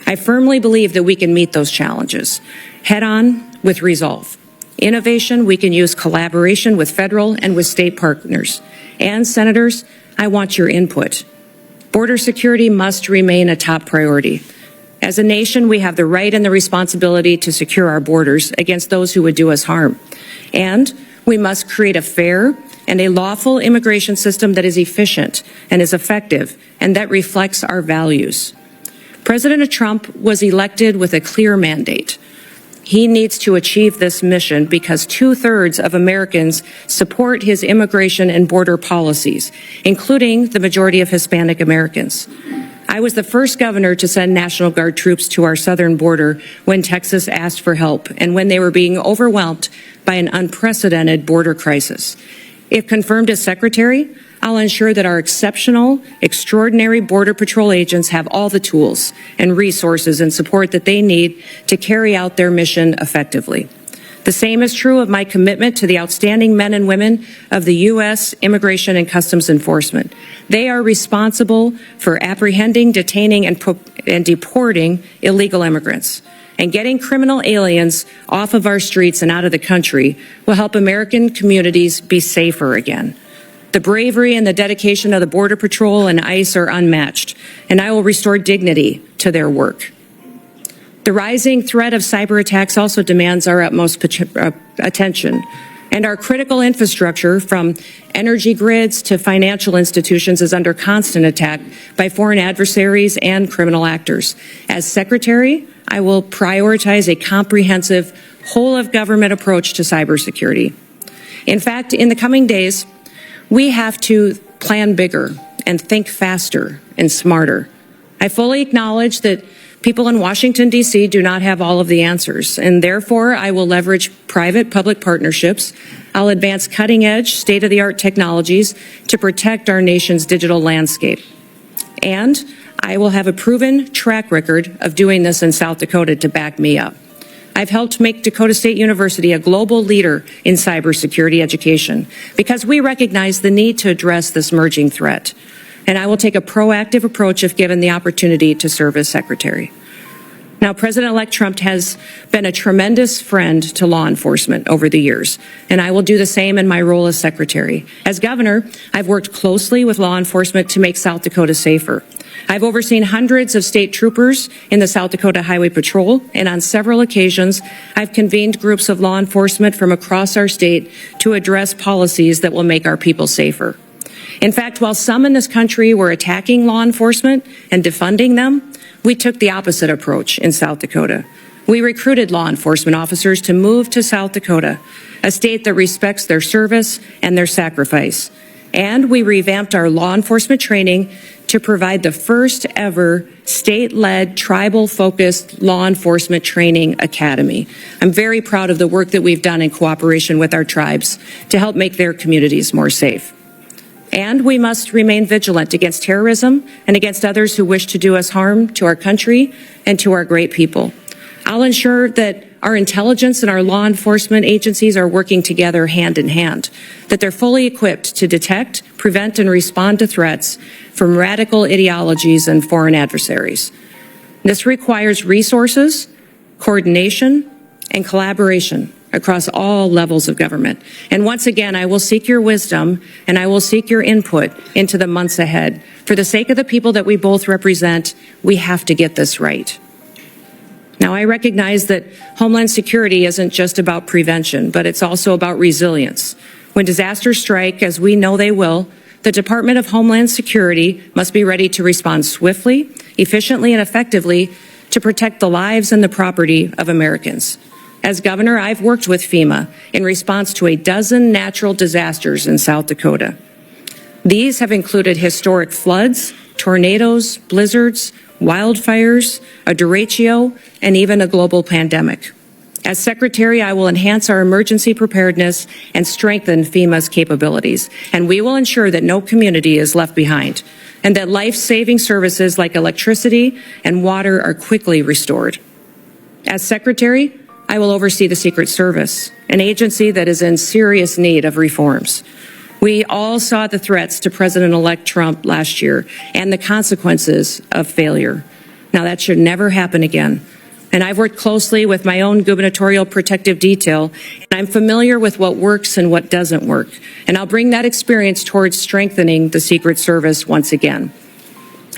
I firmly believe that we can meet those challenges head on with resolve. Innovation, we can use collaboration with federal and with state partners. And senators, I want your input. Border security must remain a top priority. As a nation, we have the right and the responsibility to secure our borders against those who would do us harm. And we must create a fair and a lawful immigration system that is efficient and is effective and that reflects our values. President Trump was elected with a clear mandate. He needs to achieve this mission because 2/3 of Americans support his immigration and border policies, including the majority of Hispanic Americans. I was the first governor to send National Guard troops to our southern border when Texas asked for help and when they were being overwhelmed by an unprecedented border crisis. If confirmed as Secretary, I'll ensure that our exceptional, extraordinary Border Patrol agents have all the tools and resources and support that they need to carry out their mission effectively. The same is true of my commitment to the outstanding men and women of the U.S. Immigration and Customs Enforcement. They are responsible for apprehending, detaining, and deporting illegal immigrants. And getting criminal aliens off of our streets and out of the country will help American communities be safer again. The bravery and the dedication of the Border Patrol and ICE are unmatched, and I will restore dignity to their work. The rising threat of cyber attacks also demands our utmost attention, and our critical infrastructure, from energy grids to financial institutions, is under constant attack by foreign adversaries and criminal actors. As Secretary, I will prioritize a comprehensive, whole-of-government approach to cybersecurity. In fact, in the coming days, we have to plan bigger and think faster and smarter. I fully acknowledge that people in Washington, D.C. do not have all of the answers, and therefore I will leverage private-public partnerships. I'll advance cutting-edge, state-of-the-art technologies to protect our nation's digital landscape. And I will have a proven track record of doing this in South Dakota to back me up. I've helped make Dakota State University a global leader in cybersecurity education because we recognize the need to address this emerging threat. And I will take a proactive approach if given the opportunity to serve as Secretary. Now, President-elect Trump has been a tremendous friend to law enforcement over the years, and I will do the same in my role as Secretary. As Governor, I've worked closely with law enforcement to make South Dakota safer. I've overseen hundreds of state troopers in the South Dakota Highway Patrol, and on several occasions, I've convened groups of law enforcement from across our state to address policies that will make our people safer. In fact, while some in this country were attacking law enforcement and defunding them, we took the opposite approach in South Dakota. We recruited law enforcement officers to move to South Dakota, a state that respects their service and their sacrifice. And we revamped our law enforcement training to provide the first ever state-led, tribal-focused law enforcement training academy. I'm very proud of the work that we've done in cooperation with our tribes to help make their communities more safe. And we must remain vigilant against terrorism and against others who wish to do us harm to our country and to our great people. I'll ensure that our intelligence and our law enforcement agencies are working together hand in hand, that they're fully equipped to detect, prevent, and respond to threats from radical ideologies and foreign adversaries. This requires resources, coordination, and collaboration across all levels of government. And once again, I will seek your wisdom and I will seek your input into the months ahead. For the sake of the people that we both represent, we have to get this right. Now, I recognize that Homeland Security isn't just about prevention, but it's also about resilience. When disasters strike, as we know they will, the Department of Homeland Security must be ready to respond swiftly, efficiently, and effectively to protect the lives and the property of Americans. As governor, I've worked with FEMA in response to a dozen natural disasters in South Dakota. These have included historic floods, tornadoes, blizzards, wildfires, a derecho, and even a global pandemic. As Secretary, I will enhance our emergency preparedness and strengthen FEMA's capabilities, and we will ensure that no community is left behind, and that life-saving services like electricity and water are quickly restored. As Secretary, I will oversee the Secret Service, an agency that is in serious need of reforms. We all saw the threats to President-elect Trump last year and the consequences of failure. Now, that should never happen again. And I've worked closely with my own gubernatorial protective detail, and I'm familiar with what works and what doesn't work. And I'll bring that experience towards strengthening the Secret Service once again.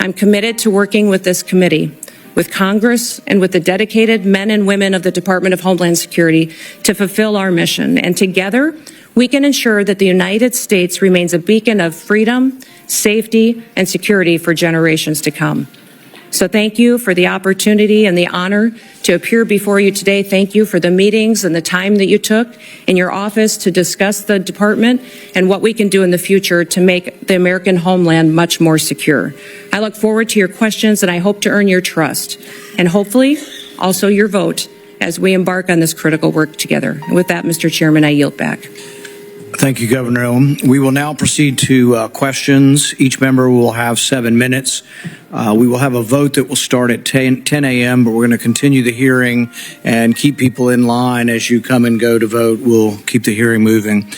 I'm committed to working with this committee, with Congress, and with the dedicated men and women of the Department of Homeland Security to fulfill our mission. And together, we can ensure that the United States remains a beacon of freedom, safety, and security for generations to come. So thank you for the opportunity and the honor to appear before you today. Thank you for the meetings and the time that you took in your office to discuss the department and what we can do in the future to make the American homeland much more secure. I look forward to your questions, and I hope to earn your trust and hopefully also your vote as we embark on this critical work together. And with that, Mr. Chairman, I yield back. Thank you, Governor. We will now proceed to questions. Each member will have 7 minutes. We will have a vote that will start at 10 a.m., but we're going to continue the hearing and keep people in line as you come and go to vote. We'll keep the hearing moving.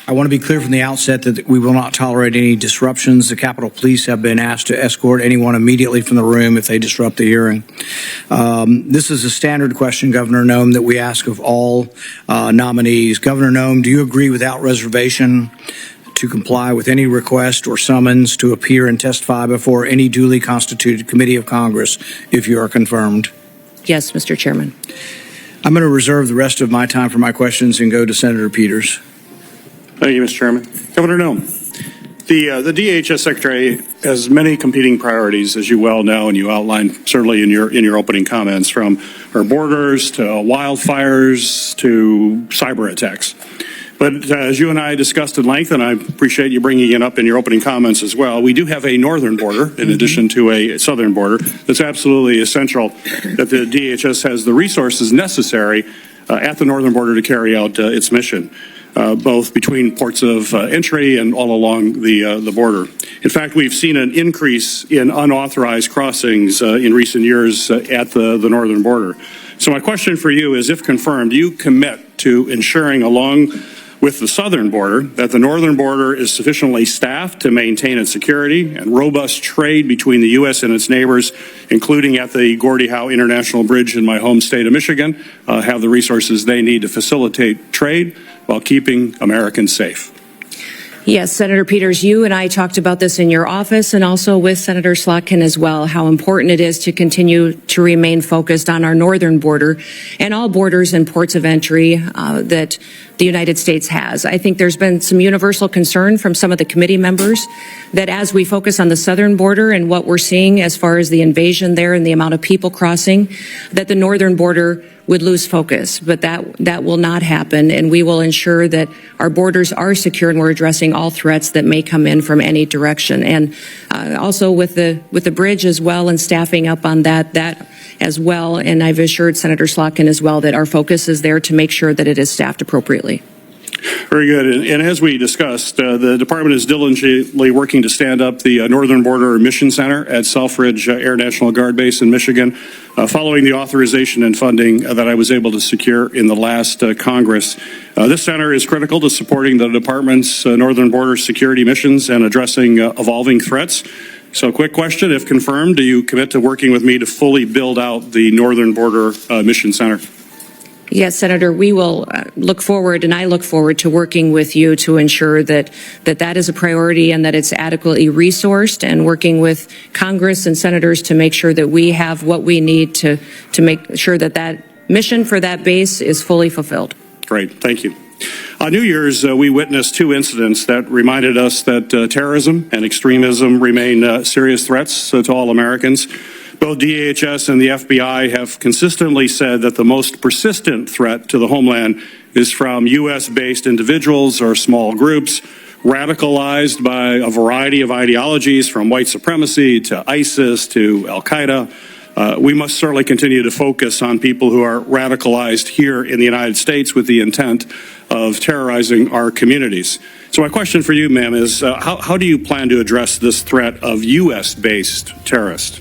I want to be clear from the outset that we will not tolerate any disruptions. The Capitol Police have been asked to escort anyone immediately from the room if they disrupt the hearing. This is a standard question, Governor Noem, that we ask of all nominees. Governor Noem, do you agree without reservation to comply with any request or summons to appear and testify before any duly constituted committee of Congress if you are confirmed? Yes, Mr. Chairman. I'm going to reserve the rest of my time for my questions and go to Senator Peters. Thank you, Mr. Chairman. Governor Noem, the DHS Secretary has many competing priorities, as you well know, and you outlined certainly in your opening comments, from our borders to wildfires to cyber attacks. But as you and I discussed at length, and I appreciate you bringing it up in your opening comments as well, we do have a northern border in addition to a southern border. It's absolutely essential that the DHS has the resources necessary at the northern border to carry out its mission. Both between ports of entry and all along the border. In fact, we've seen an increase in unauthorized crossings in recent years at the northern border. So my question for you is, if confirmed, do you commit to ensuring along with the southern border that the northern border is sufficiently staffed to maintain its security and robust trade between the U.S. and its neighbors, including at the Gordie Howe International Bridge in my home state of Michigan, have the resources they need to facilitate trade while keeping Americans safe? Yes, Senator Peters, you and I talked about this in your office and also with Senator Slotkin as well, how important it is to continue to remain focused on our northern border and all borders and ports of entry that the United States has. I think there's been some universal concern from some of the committee members that as we focus on the southern border and what we're seeing as far as the invasion there and the amount of people crossing, that the northern border would lose focus, but that will not happen, and we will ensure that our borders are secure and we're addressing all threats that may come in from any direction. And also with the bridge as well and staffing up on that as well, and I've assured Senator Slotkin as well that our focus is there to make sure that it is staffed appropriately. Very good. And as we discussed, the department is diligently working to stand up the Northern Border Mission Center at Selfridge Air National Guard Base in Michigan, following the authorization and funding that I was able to secure in the last Congress. This center is critical to supporting the department's northern border security missions and addressing evolving threats. So quick question, if confirmed, do you commit to working with me to fully build out the Northern Border Mission Center? Yes, Senator, we will look forward, and I look forward to working with you to ensure that is a priority and that it's adequately resourced, and working with Congress and senators to make sure that we have what we need to make sure that mission for that base is fully fulfilled. Great, thank you. On New Year's, we witnessed 2 incidents that reminded us that terrorism and extremism remain serious threats to all Americans. Both DHS and the FBI have consistently said that the most persistent threat to the homeland is from U.S.-based individuals or small groups radicalized by a variety of ideologies, from white supremacy to ISIS to Al-Qaeda. We must certainly continue to focus on people who are radicalized here in the United States with the intent of terrorizing our communities. So my question for you, ma'am, is how do you plan to address this threat of U.S.-based terrorists?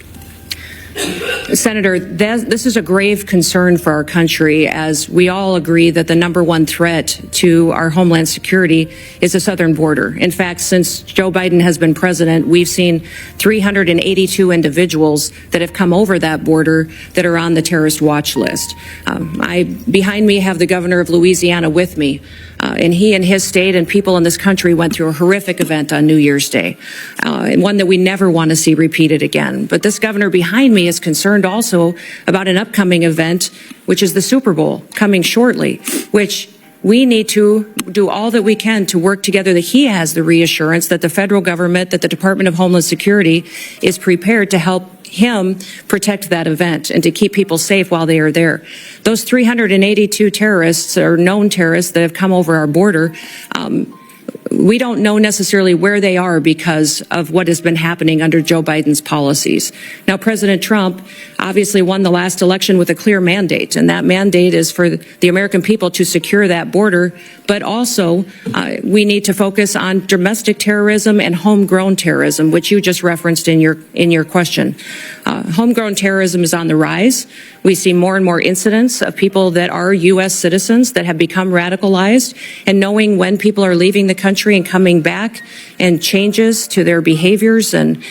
Senator, this is a grave concern for our country, as we all agree that the #1 threat to our homeland security is the southern border. In fact, since Joe Biden has been president, we've seen 382 individuals that have come over that border that are on the terrorist watch list. Behind me have the governor of Louisiana with me, and he and his state and people in this country went through a horrific event on New Year's Day, and one that we never want to see repeated again. But this governor behind me is concerned also about an upcoming event, which is the Super Bowl coming shortly, which we need to do all that we can to work together, that he has the reassurance that the federal government, that the Department of Homeland Security is prepared to help him protect that event and to keep people safe while they are there. Those 382 terrorists or known terrorists that have come over our border, we don't know necessarily where they are because of what has been happening under Joe Biden's policies. Now, President Trump obviously won the last election with a clear mandate, and that mandate is for the American people to secure that border, but also we need to focus on domestic terrorism and homegrown terrorism, which you just referenced in your question. Homegrown terrorism is on the rise. We see more and more incidents of people that are U.S. citizens that have become radicalized, and knowing when people are leaving the country and coming back and changes to their behaviors and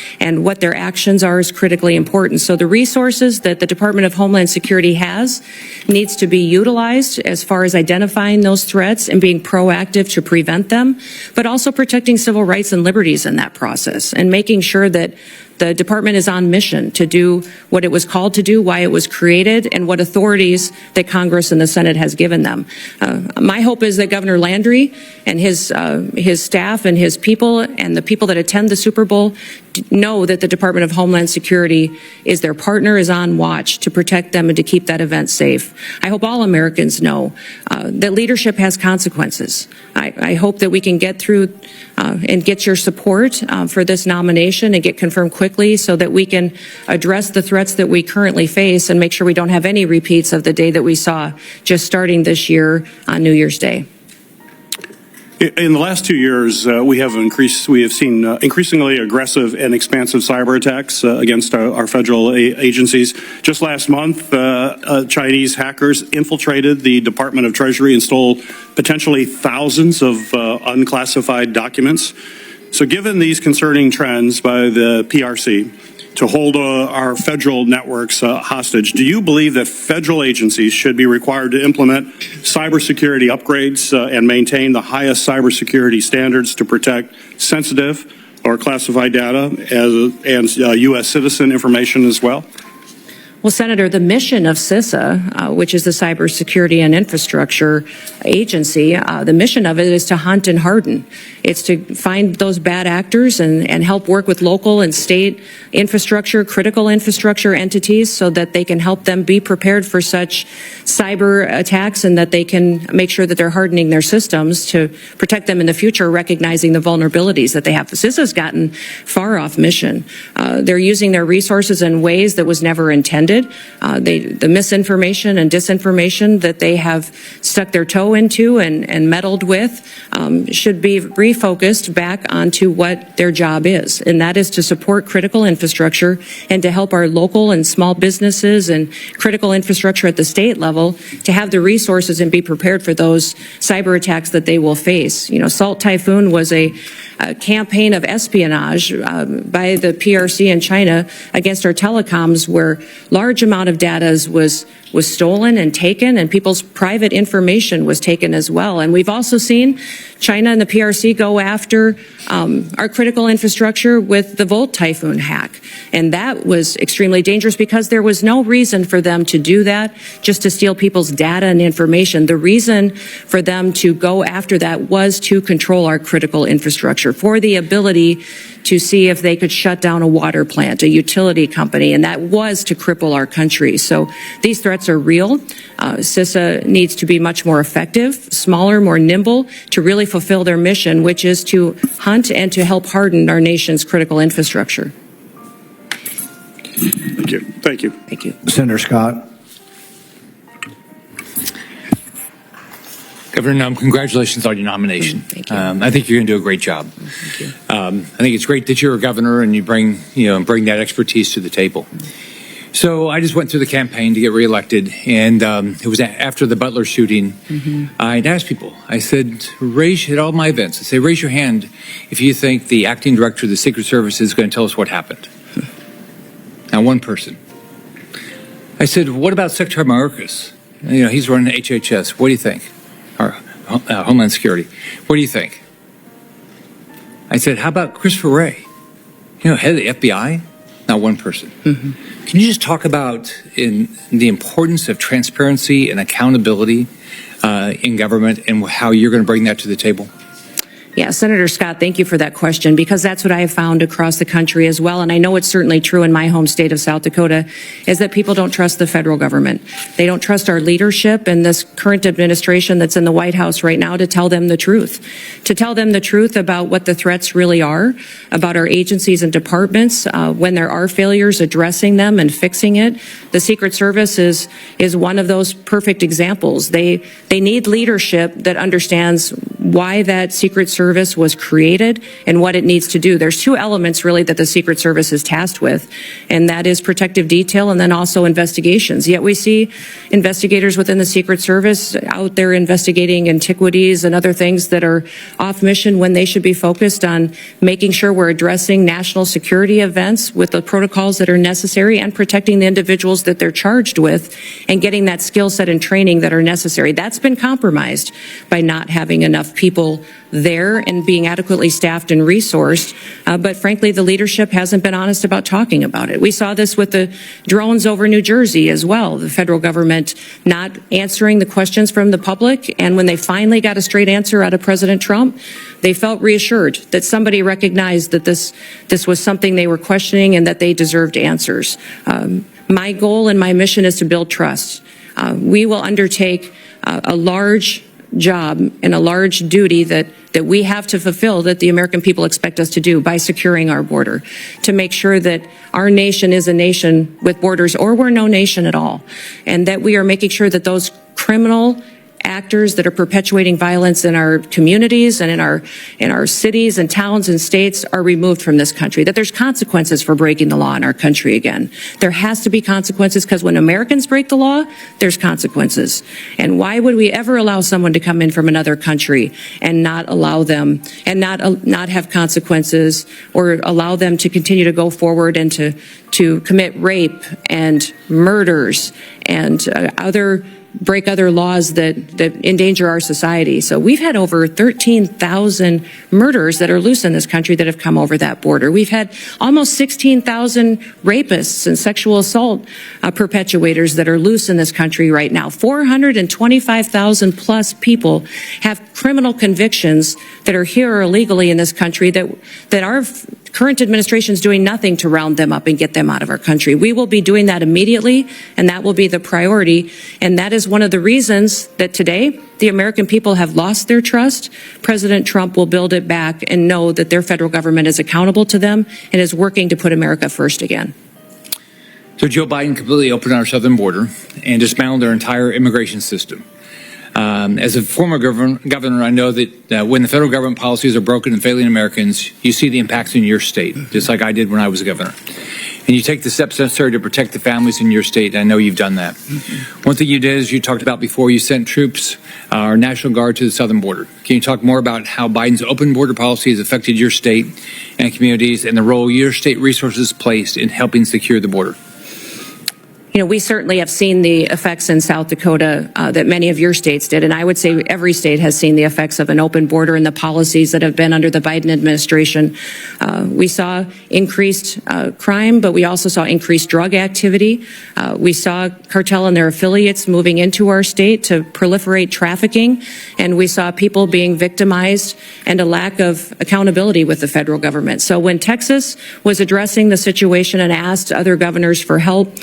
what their actions are is critically important. So the resources that the Department of Homeland Security has needs to be utilized as far as identifying those threats and being proactive to prevent them, but also protecting civil rights and liberties in that process and making sure that the department is on mission to do what it was called to do, why it was created, and what authorities that Congress and the Senate has given them. My hope is that Governor Landry and his staff and his people and the people that attend the Super Bowl know that the Department of Homeland Security is their partner, is on watch to protect them and to keep that event safe. I hope all Americans know that leadership has consequences. I hope that we can get through and get your support for this nomination and get confirmed quickly so that we can address the threats that we currently face and make sure we don't have any repeats of the day that we saw just starting this year on New Year's Day. In the last 2 years, we have seen increasingly aggressive and expansive cyber attacks against our federal agencies. Just last month, Chinese hackers infiltrated the Department of Treasury and stole potentially thousands of unclassified documents. So given these concerning trends by the PRC to hold our federal networks hostage, do you believe that federal agencies should be required to implement cybersecurity upgrades and maintain the highest cybersecurity standards to protect sensitive or classified data and U.S. citizen information as well? Well, Senator, the mission of CISA, which is the Cybersecurity and Infrastructure Agency, the mission of it is to hunt and harden. It's to find those bad actors and help work with local and state infrastructure, critical infrastructure entities so that they can help them be prepared for such cyber attacks and that they can make sure that they're hardening their systems to protect them in the future, recognizing the vulnerabilities that they have. CISA's gotten far off mission. They're using their resources in ways that was never intended. The misinformation and disinformation that they have stuck their toe into and meddled with should be refocused back onto what their job is, and that is to support critical infrastructure and to help our local and small businesses and critical infrastructure at the state level to have the resources and be prepared for those cyber attacks that they will face. You know, Salt Typhoon was a campaign of espionage by the PRC in China against our telecoms, where large amount of data was stolen and taken, and people's private information was taken as well. And we've also seen China and the PRC go after our critical infrastructure with the Volt Typhoon hack. And that was extremely dangerous because there was no reason for them to do that, just to steal people's data and information. The reason for them to go after that was to control our critical infrastructure, for the ability to see if they could shut down a water plant, a utility company, and that was to cripple our country. So these threats are real. CISA needs to be much more effective, smaller, more nimble, to really fulfill their mission, which is to hunt and to help harden our nation's critical infrastructure. Thank you. Thank you. Thank you. Senator Scott. Governor Nouvel, congratulations on your nomination. Thank you. I think you're going to do a great job. Thank you. I think it's great that you're a governor and you bring that expertise to the table. So I just went through the campaign to get reelected, and it was after the Butler shooting. I'd asked people, I said, at all my events, I say, raise your hand if you think the acting director of the Secret Service is going to tell us what happened. Now, one person. I said, what about Secretary Mayorkas? He's running HHS. What do you think? Or Homeland Security. What do you think? I said, how about Christopher Wray? Head of the FBI? Not one person. Can you just talk about the importance of transparency and accountability in government and how you're going to bring that to the table? Yeah, Senator Scott, thank you for that question, because that's what I have found across the country as well. And I know it's certainly true in my home state of South Dakota, is that people don't trust the federal government. They don't trust our leadership and this current administration that's in the White House right now to tell them the truth about what the threats really are, about our agencies and departments, when there are failures, addressing them and fixing it. The Secret Service is one of those perfect examples. They need leadership that understands why that Secret Service was created and what it needs to do. There's two elements really that the Secret Service is tasked with, and that is protective detail and then also investigations. Yet we see investigators within the Secret Service out there investigating antiquities and other things that are off mission when they should be focused on making sure we're addressing national security events with the protocols that are necessary and protecting the individuals that they're charged with and getting that skill set and training that are necessary. That's been compromised by not having enough people there and being adequately staffed and resourced. But frankly, the leadership hasn't been honest about talking about it. We saw this with the drones over New Jersey as well. The federal government not answering the questions from the public. And when they finally got a straight answer out of President Trump, they felt reassured that somebody recognized that this was something they were questioning and that they deserved answers. My goal and my mission is to build trust. We will undertake a large job and a large duty that we have to fulfill, that the American people expect us to do by securing our border, to make sure that our nation is a nation with borders, or we're no nation at all, and that we are making sure that those criminal actors that are perpetuating violence in our communities and in our cities and towns and states are removed from this country, that there's consequences for breaking the law in our country again. There has to be consequences, because when Americans break the law, there's consequences. And why would we ever allow someone to come in from another country and not allow them and not have consequences, or allow them to continue to go forward and to commit rape and murders and break other laws that endanger our society? So we've had over 13,000 murders that are loose in this country that have come over that border. We've had almost 16,000 rapists and sexual assault perpetuators that are loose in this country right now. 425,000 plus people have criminal convictions that are here illegally in this country that our current administration is doing nothing to round them up and get them out of our country. We will be doing that immediately, and that will be the priority. And that is one of the reasons that today the American people have lost their trust. President Trump will build it back and know that their federal government is accountable to them and is working to put America first again. So Joe Biden completely opened our southern border and dismantled our entire immigration system. As a former governor, I know that when the federal government policies are broken and failing Americans, you see the impacts in your state, just like I did when I was a governor. And you take the steps necessary to protect the families in your state. I know you've done that. One thing you did, as you talked about before, you sent troops, our National Guard, to the southern border. Can you talk more about how Biden's open border policy has affected your state and communities, and the role your state resources placed in helping secure the border? You know, we certainly have seen the effects in South Dakota that many of your states did, and I would say every state has seen the effects of an open border and the policies that have been under the Biden administration. We saw increased crime, but we also saw increased drug activity. We saw cartel and their affiliates moving into our state to proliferate trafficking, and we saw people being victimized and a lack of accountability with the federal government. So when Texas was addressing the situation and asked other governors for help,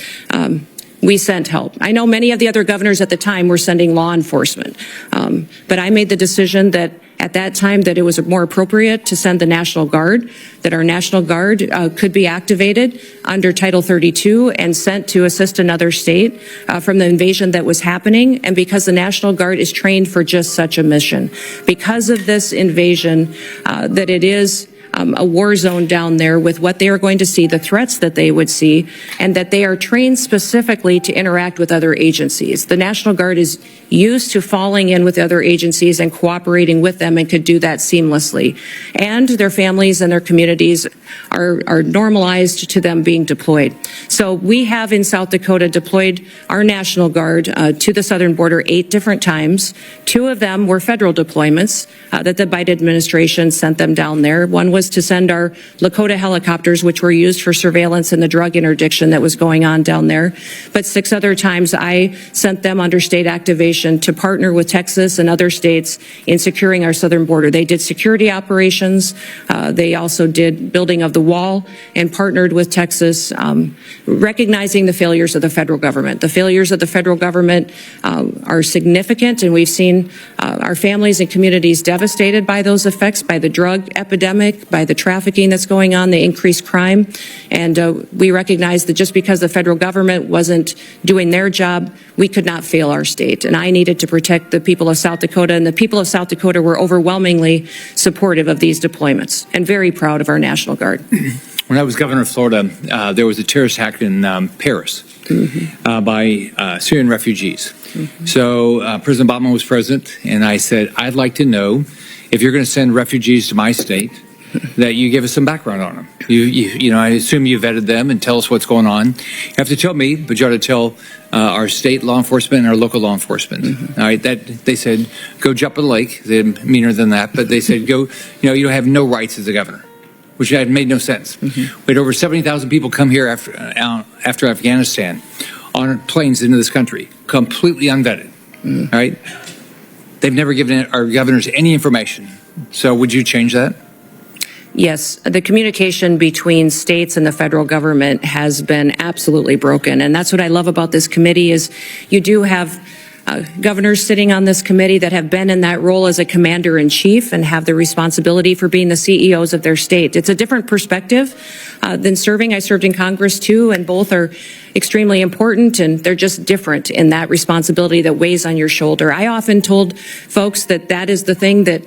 we sent help. I know many of the other governors at the time were sending law enforcement, but I made the decision that at that time that it was more appropriate to send the National Guard, that our National Guard could be activated under Title 32 and sent to assist another state from the invasion that was happening, and because the National Guard is trained for just such a mission. Because of this invasion, that it is a war zone down there with what they are going to see, the threats that they would see, and that they are trained specifically to interact with other agencies. The National Guard is used to falling in with other agencies and cooperating with them and could do that seamlessly. And their families and their communities are normalized to them being deployed. So we have in South Dakota deployed our National Guard to the southern border 8 different times. 2 of them were federal deployments that the Biden administration sent them down there. One was was to send our Lakota helicopters, which were used for surveillance and the drug interdiction that was going on down there. But 6 other times I sent them under state activation to partner with Texas and other states in securing our southern border. They did security operations. They also did building of the wall and partnered with Texas, recognizing the failures of the federal government. The failures of the federal government are significant, and we've seen our families and communities devastated by those effects, by the drug epidemic, by the trafficking that's going on, the increased crime. And we recognize that just because the federal government wasn't doing their job, we could not fail our state. And I needed to protect the people of South Dakota, and the people of South Dakota were overwhelmingly supportive of these deployments and very proud of our National Guard. When I was governor of Florida, there was a terrorist attack in Paris by Syrian refugees. So President Obama was president, and I said, I'd like to know if you're going to send refugees to my state, that you give us some background on them. You know, I assume you vetted them and tell us what's going on. You have to tell me, but you ought to tell our state law enforcement and our local law enforcement. All right, that they said, go jump in the lake. They're meaner than that, but they said, go, you know, you have no rights as a governor, which had made no sense. We had over 70,000 people come here after Afghanistan on planes into this country, completely unvetted. All right, they've never given our governors any information. So would you change that? Yes, the communication between states and the federal government has been absolutely broken. And that's what I love about this committee is you do have governors sitting on this committee that have been in that role as a commander-in-chief and have the responsibility for being the CEOs of their state. It's a different perspective than serving. I served in Congress too, and both are extremely important, and they're just different in that responsibility that weighs on your shoulder. I often told folks that that is the thing that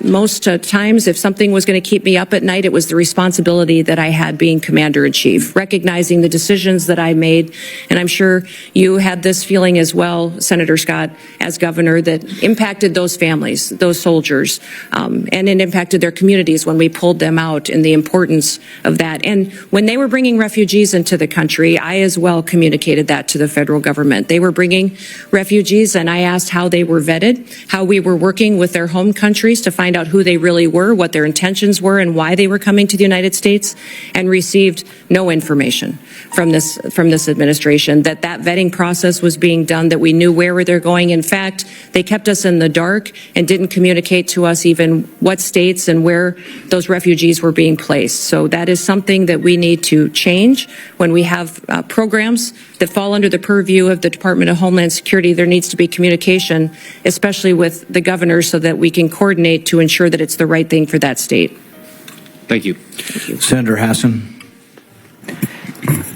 most times, if something was going to keep me up at night, it was the responsibility that I had being commander-in-chief, recognizing the decisions that I made. And I'm sure you had this feeling as well, Senator Scott, as governor, that impacted those families, those soldiers, and it impacted their communities when we pulled them out, and the importance of that. And when they were bringing refugees into the country, I as well communicated that to the federal government. They were bringing refugees, and I asked how they were vetted, how we were working with their home countries to find out who they really were, what their intentions were, and why they were coming to the United States, and received no information from this administration that vetting process was being done, that we knew where they're going. In fact, they kept us in the dark and didn't communicate to us even what states and where those refugees were being placed. So that is something that we need to change. When we have programs that fall under the purview of the Department of Homeland Security, there needs to be communication, especially with the governors, so that we can coordinate to ensure that it's the right thing for that state. Thank you. Senator Hassan.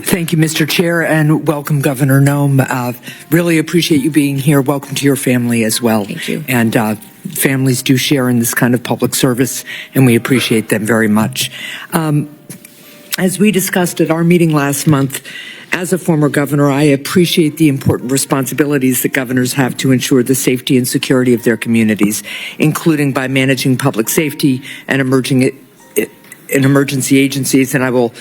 Thank you, Mr. Chair, and welcome, Governor Noem. Really appreciate you being here. Welcome to your family as well. Thank you. And families do share in this kind of public service, and we appreciate them very much. As we discussed at our meeting last month, as a former governor, I appreciate the important responsibilities that governors have to ensure the safety and security of their communities, including by managing public safety and in emergency agencies. And I will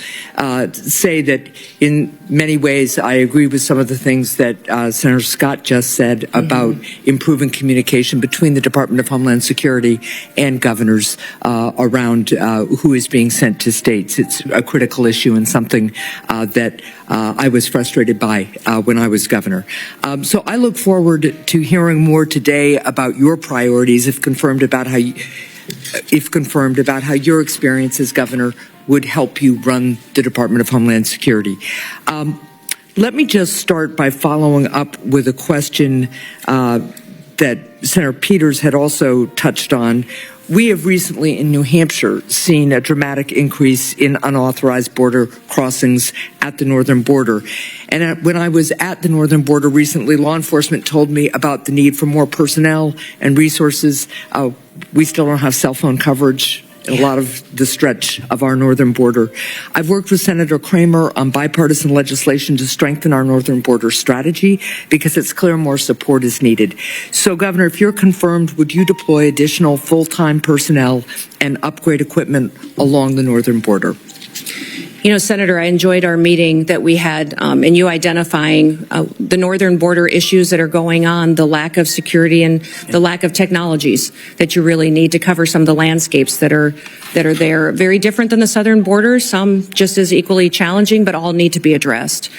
say that in many ways I agree with some of the things that Senator Scott just said about improving communication between the Department of Homeland Security and governors around who is being sent to states. It's a critical issue and something that I was frustrated by when I was governor. So I look forward to hearing more today about your priorities, if confirmed, about how your experience as governor would help you run the Department of Homeland Security. Let me just start by following up with a question that Senator Peters had also touched on. We have recently in New Hampshire seen a dramatic increase in unauthorized border crossings at the northern border. And when I was at the northern border recently, law enforcement told me about the need for more personnel and resources. We still don't have cell phone coverage in a lot of the stretch of our northern border. I've worked with Senator Kramer on bipartisan legislation to strengthen our northern border strategy because it's clear more support is needed. So, Governor, if you're confirmed, would you deploy additional full-time personnel and upgrade equipment along the northern border? You know, Senator, I enjoyed our meeting that we had and you identifying the northern border issues that are going on, the lack of security and the lack of technologies that you really need to cover some of the landscapes that are there. Very different than the southern border, some just as equally challenging, but all need to be addressed.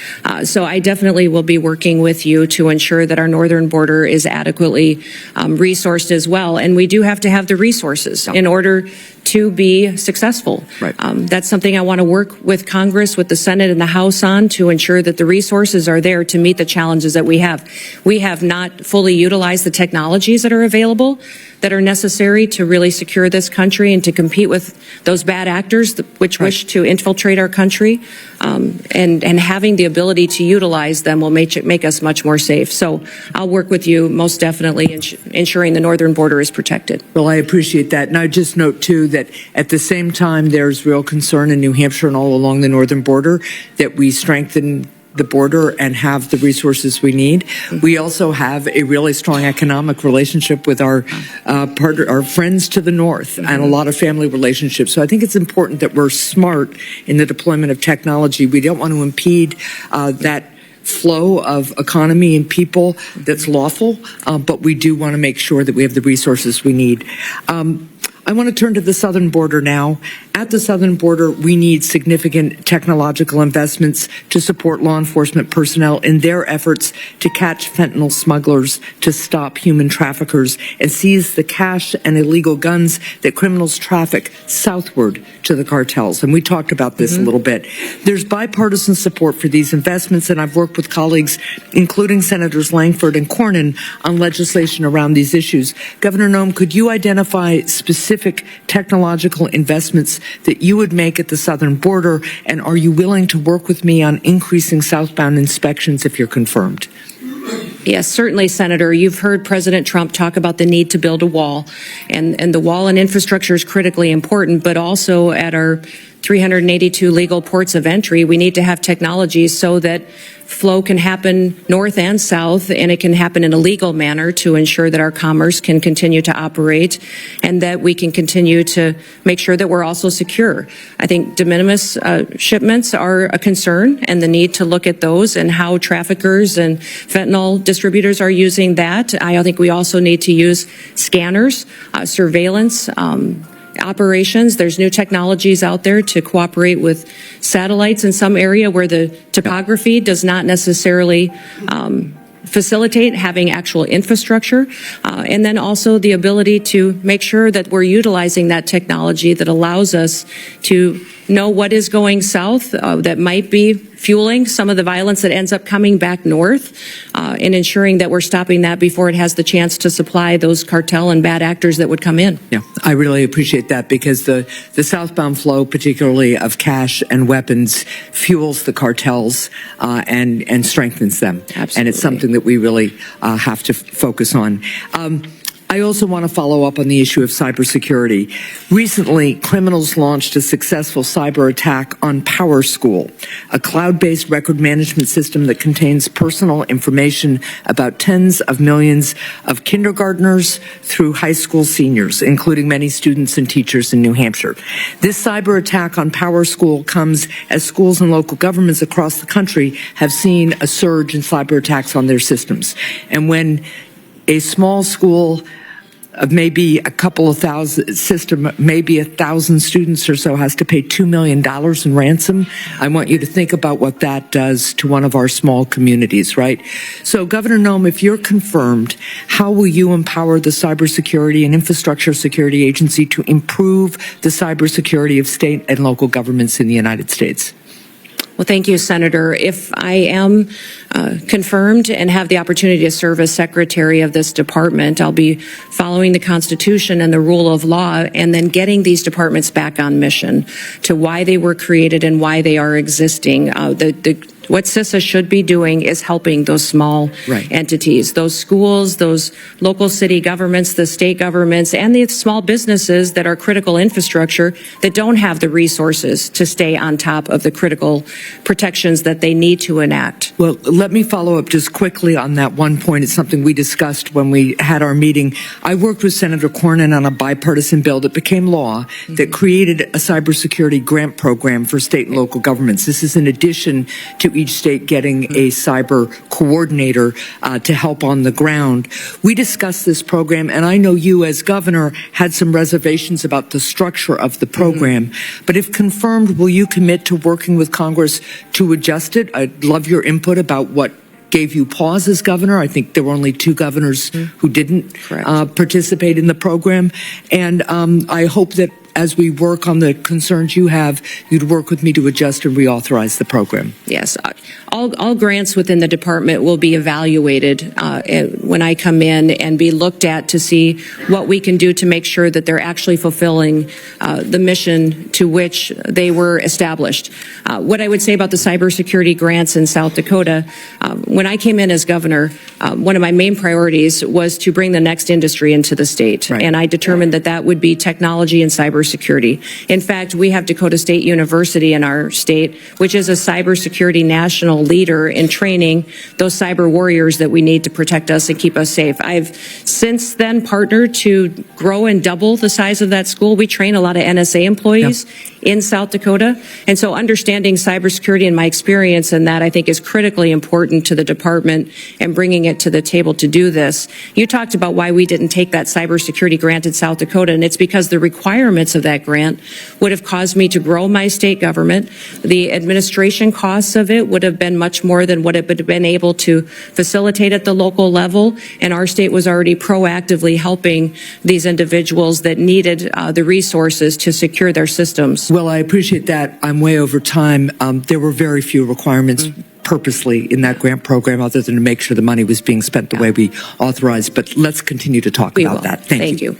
So I definitely will be working with you to ensure that our northern border is adequately resourced as well. And we do have to have the resources in order to be successful. Right. That's something I want to work with Congress, with the Senate and the House on to ensure that the resources are there to meet the challenges that we have. We have not fully utilized the technologies that are available that are necessary to really secure this country and to compete with those bad actors which wish to infiltrate our country. And having the ability to utilize them will make us much more safe. So I'll work with you most definitely in ensuring the northern border is protected. Well, I appreciate that. And I just note, too, that at the same time, there's real concern in New Hampshire and all along the northern border that we strengthen the border and have the resources we need. We also have a really strong economic relationship with our friends to the north and a lot of family relationships. So I think it's important that we're smart in the deployment of technology. We don't want to impede that flow of economy and people that's lawful, but we do want to make sure that we have the resources we need. I want to turn to the southern border now. At the southern border, we need significant technological investments to support law enforcement personnel in their efforts to catch fentanyl smugglers, to stop human traffickers, and seize the cash and illegal guns that criminals traffic southward to the cartels. And we talked about this a little bit. There's bipartisan support for these investments, and I've worked with colleagues, including Senators Langford and Cornyn, on legislation around these issues. Governor Noem, could you identify specific technological investments that you would make at the southern border, and are you willing to work with me on increasing southbound inspections if you're confirmed? Yes, certainly, Senator. You've heard President Trump talk about the need to build a wall, and the wall and infrastructure is critically important, but also at our 382 legal ports of entry, we need to have technologies so that flow can happen north and south, and it can happen in a legal manner to ensure that our commerce can continue to operate and that we can continue to make sure that we're also secure. I think de minimis shipments are a concern, and the need to look at those and how traffickers and fentanyl distributors are using that. I think we also need to use scanners, surveillance, operations. There's new technologies out there to cooperate with satellites in some area where the topography does not necessarily facilitate having actual infrastructure, and then also the ability to make sure that we're utilizing that technology that allows us to know what is going south that might be fueling some of the violence that ends up coming back north, and ensuring that we're stopping that before it has the chance to supply those cartel and bad actors that would come in. Yeah, I really appreciate that, because the southbound flow, particularly of cash and weapons, fuels the cartels and strengthens them. Absolutely. And it's something that we really have to focus on. I also want to follow up on the issue of cybersecurity. Recently, criminals launched a successful cyber attack on PowerSchool, a cloud-based record management system that contains personal information about tens of millions of kindergartners through high school seniors, including many students and teachers in New Hampshire. This cyber attack on PowerSchool comes as schools and local governments across the country have seen a surge in cyber attacks on their systems. And when a small school of maybe a couple of thousand system, maybe 1,000 students or so has to pay $2 million in ransom, I want you to think about what that does to one of our small communities, right? So, Governor Noem, if you're confirmed, how will you empower the Cybersecurity and Infrastructure Security Agency to improve the cybersecurity of state and local governments in the United States? Well, thank you, Senator. If I am confirmed and have the opportunity to serve as secretary of this department, I'll be following the Constitution and the rule of law, and then getting these departments back on mission to why they were created and why they are existing. The What CISA should be doing is helping those small entities, those schools, those local city governments, the state governments, and the small businesses that are critical infrastructure that don't have the resources to stay on top of the critical protections that they need to enact. Well, let me follow up just quickly on that one point. It's something we discussed when we had our meeting. I worked with Senator Cornyn on a bipartisan bill that became law that created a cybersecurity grant program for state and local governments. This is in addition to each state getting a cyber coordinator to help on the ground. We discussed this program, and I know you as governor had some reservations about the structure of the program. But if confirmed, will you commit to working with Congress to adjust it? I'd love your input about what gave you pause as governor. I think there were only 2 governors who didn't participate in the program. And I hope that as we work on the concerns you have, you'd work with me to adjust and reauthorize the program. Yes. All grants within the department will be evaluated when I come in and be looked at to see what we can do to make sure that they're actually fulfilling the mission to which they were established. What I would say about the cybersecurity grants in South Dakota, when I came in as governor, one of my main priorities was to bring the next industry into the state. And I determined that that would be technology and cybersecurity. In fact, we have Dakota State University in our state, which is a cybersecurity national leader in training those cyber warriors that we need to protect us and keep us safe. I've since then partnered to grow and double the size of that school. We train a lot of NSA employees in South Dakota. And so understanding cybersecurity and my experience in that, I think, is critically important to the department and bringing it to the table to do this. You talked about why we didn't take that cybersecurity grant in South Dakota, and it's because the requirements of that grant would have caused me to grow my state government. The administration costs of it would have been much more than what it would have been able to facilitate at the local level, and our state was already proactively helping these individuals that needed the resources to secure their systems. Well, I appreciate that. I'm way over time. There were very few requirements purposely in that grant program other than to make sure the money was being spent the way we authorized. But let's continue to talk about that. Thank you.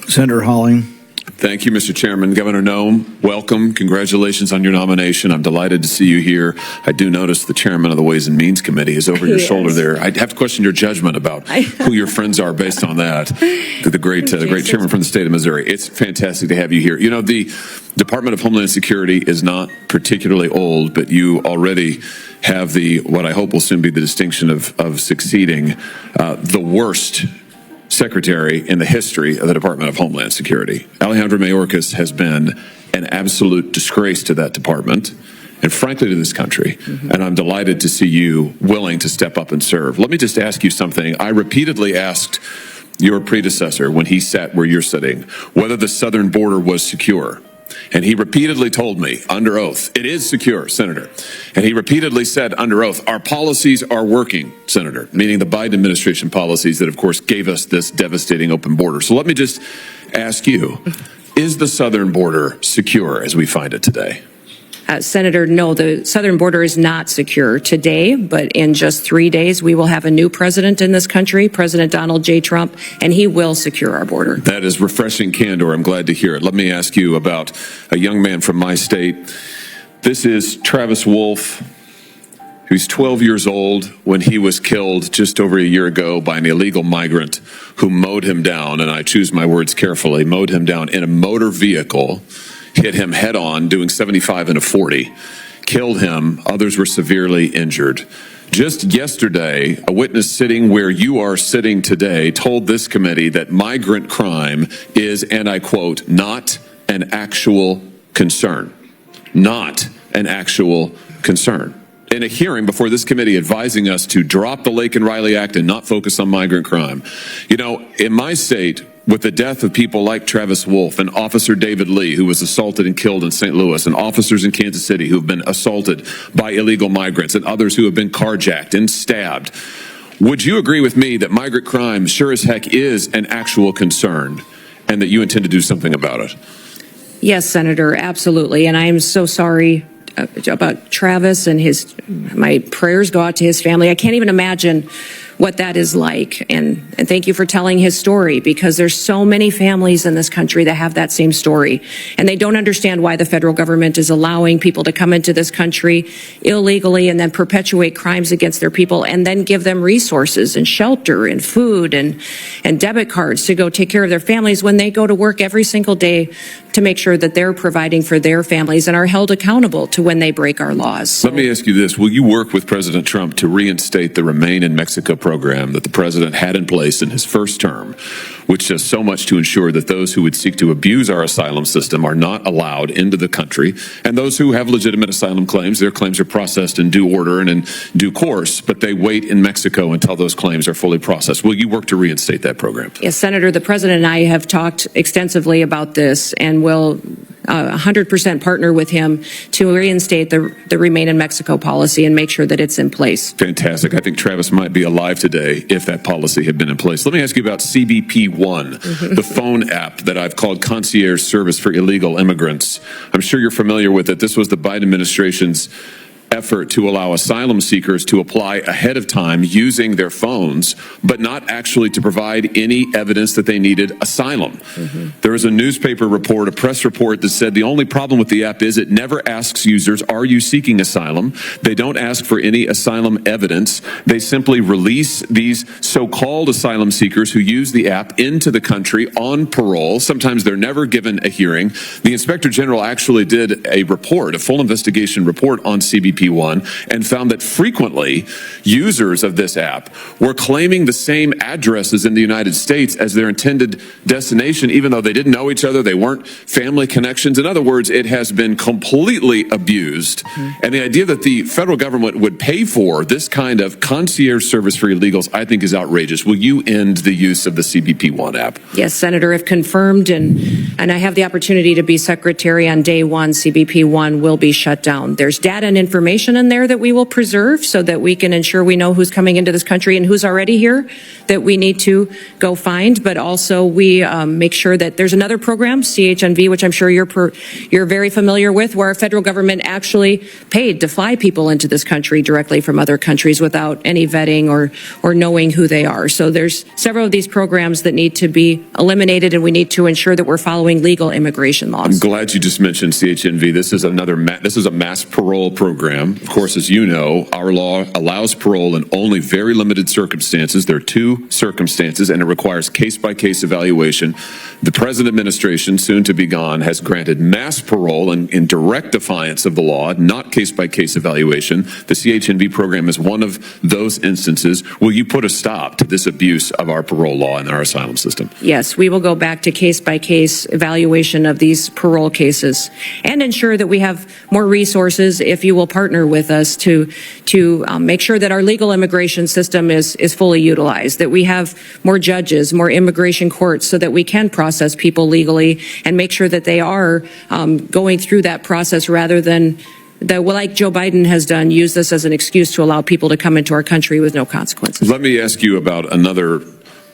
Senator Halling. Thank you, Mr. Chairman. Governor Noem, welcome. Congratulations on your nomination. I'm delighted to see you here. I do notice the chairman of the Ways and Means Committee is over your shoulder there. I'd have to question your judgment about who your friends are based on that. The great chairman from the state of Missouri. It's fantastic to have you here. You know, the Department of Homeland Security is not particularly old, but you already have what I hope will soon be the distinction of succeeding the worst secretary in the history of the Department of Homeland Security. Alejandro Mayorkas has been an absolute disgrace to that department and frankly to this country. And I'm delighted to see you willing to step up and serve. Let me just ask you something. I repeatedly asked your predecessor when he sat where you're sitting whether the southern border was secure. And he repeatedly told me under oath, it is secure, Senator. And he repeatedly said under oath, our policies are working, Senator, meaning the Biden administration policies that, of course, gave us this devastating open border. So let me just ask you, is the southern border secure as we find it today? Senator, no, the southern border is not secure today, but in just 3 days, we will have a new president in this country, President Donald J. Trump, and he will secure our border. That is refreshing candor. I'm glad to hear it. Let me ask you about a young man from my state. This is Travis Wolf. He was 12 years old when he was killed just over a year ago by an illegal migrant who mowed him down, and I choose my words carefully, mowed him down in a motor vehicle, hit him head on, doing 75 and a 40, killed him. Others were severely injured. Just yesterday, a witness sitting where you are sitting today told this committee that migrant crime is, and I quote, not an actual concern. Not an actual concern. In a hearing before this committee advising us to drop the Lake and Riley Act and not focus on migrant crime. You know, in my state, with the death of people like Travis Wolf and Officer David Lee, who was assaulted and killed in St. Louis, and officers in Kansas City who have been assaulted by illegal migrants, and others who have been carjacked and stabbed, would you agree with me that migrant crime sure as heck is an actual concern and that you intend to do something about it? Yes, Senator, absolutely. And I am so sorry about Travis and my prayers go out to his family. I can't even imagine what that is like. And thank you for telling his story, because there's so many families in this country that have that same story. And they don't understand why the federal government is allowing people to come into this country illegally and then perpetuate crimes against their people and then give them resources and shelter and food and debit cards to go take care of their families when they go to work every single day to make sure that they're providing for their families and are held accountable to when they break our laws. So, let me ask you this. Will you work with President Trump to reinstate the Remain in Mexico program that the president had in place in his first term, which does so much to ensure that those who would seek to abuse our asylum system are not allowed into the country, and those who have legitimate asylum claims, their claims are processed in due order and in due course, but they wait in Mexico until those claims are fully processed? Will you work to reinstate that program? Yes, Senator, the president and I have talked extensively about this and will 100% partner with him to reinstate the Remain in Mexico policy and make sure that it's in place. Fantastic. I think Travis might be alive today if that policy had been in place. Let me ask you about Cbpone, the phone app that I've called concierge service for illegal immigrants. I'm sure you're familiar with it. This was the Biden administration's effort to allow asylum seekers to apply ahead of time using their phones, but not actually to provide any evidence that they needed asylum. There was a newspaper report, a press report that said the only problem with the app is it never asks users, are you seeking asylum? They don't ask for any asylum evidence. They simply release these so-called asylum seekers who use the app into the country on parole. Sometimes they're never given a hearing. The Inspector General actually did a report, a full investigation report on Cbpone, and found that frequently users of this app were claiming the same addresses in the United States as their intended destination, even though they didn't know each other, they weren't family connections. In other words, it has been completely abused. And the idea that the federal government would pay for this kind of concierge service for illegals, I think, is outrageous. Will you end the use of the Cbpone app? Yes, Senator, if confirmed, and I have the opportunity to be secretary on day one, Cbpone will be shut down. There's data and information in there that we will preserve so that we can ensure we know who's coming into this country and who's already here that we need to go find. But also we make sure that there's another program, CHNV, which I'm sure you're very familiar with, where our federal government actually paid to fly people into this country directly from other countries without any vetting or knowing who they are. So there's several of these programs that need to be eliminated, and we need to ensure that we're following legal immigration laws. I'm glad you just mentioned CHNV. This is a mass parole program. Of course, as you know, our law allows parole in only very limited circumstances. There are two circumstances, and it requires case-by-case evaluation. The present administration, soon to be gone, has granted mass parole in direct defiance of the law, not case-by-case evaluation. The CHNV program is one of those instances. Will you put a stop to this abuse of our parole law and our asylum system? Yes, we will go back to case-by-case evaluation of these parole cases and ensure that we have more resources, if you will partner with us to make sure that our legal immigration system is fully utilized, that we have more judges, more immigration courts, so that we can process people legally and make sure that they are going through that process rather than like Joe Biden has done, use this as an excuse to allow people to come into our country with no consequences. Let me ask you about another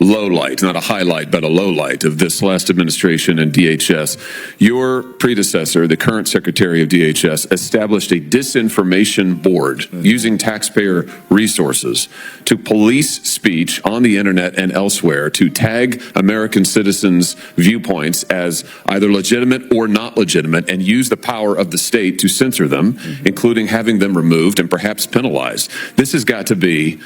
low light, not a highlight, but a low light of this last administration and DHS. Your predecessor, the current Secretary of DHS, established a disinformation board using taxpayer resources to police speech on the internet and elsewhere, to tag American citizens' viewpoints as either legitimate or not legitimate, and use the power of the state to censor them, including having them removed and perhaps penalized. This has got to be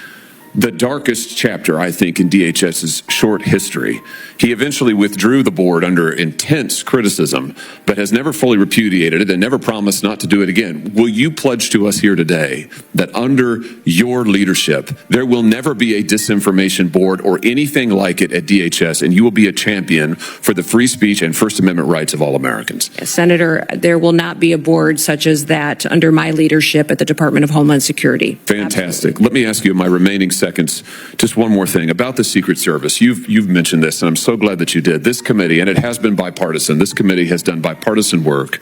the darkest chapter, I think, in DHS's short history. He eventually withdrew the board under intense criticism, but has never fully repudiated it and never promised not to do it again. Will you pledge to us here today that under your leadership, there will never be a disinformation board or anything like it at DHS, and you will be a champion for the free speech and First Amendment rights of all Americans? Senator, there will not be a board such as that under my leadership at the Department of Homeland Security. Fantastic. Let me ask you in my remaining seconds, just one more thing about the Secret Service. You've mentioned this, and I'm so glad that you did. This committee, and it has been bipartisan, this committee has done bipartisan work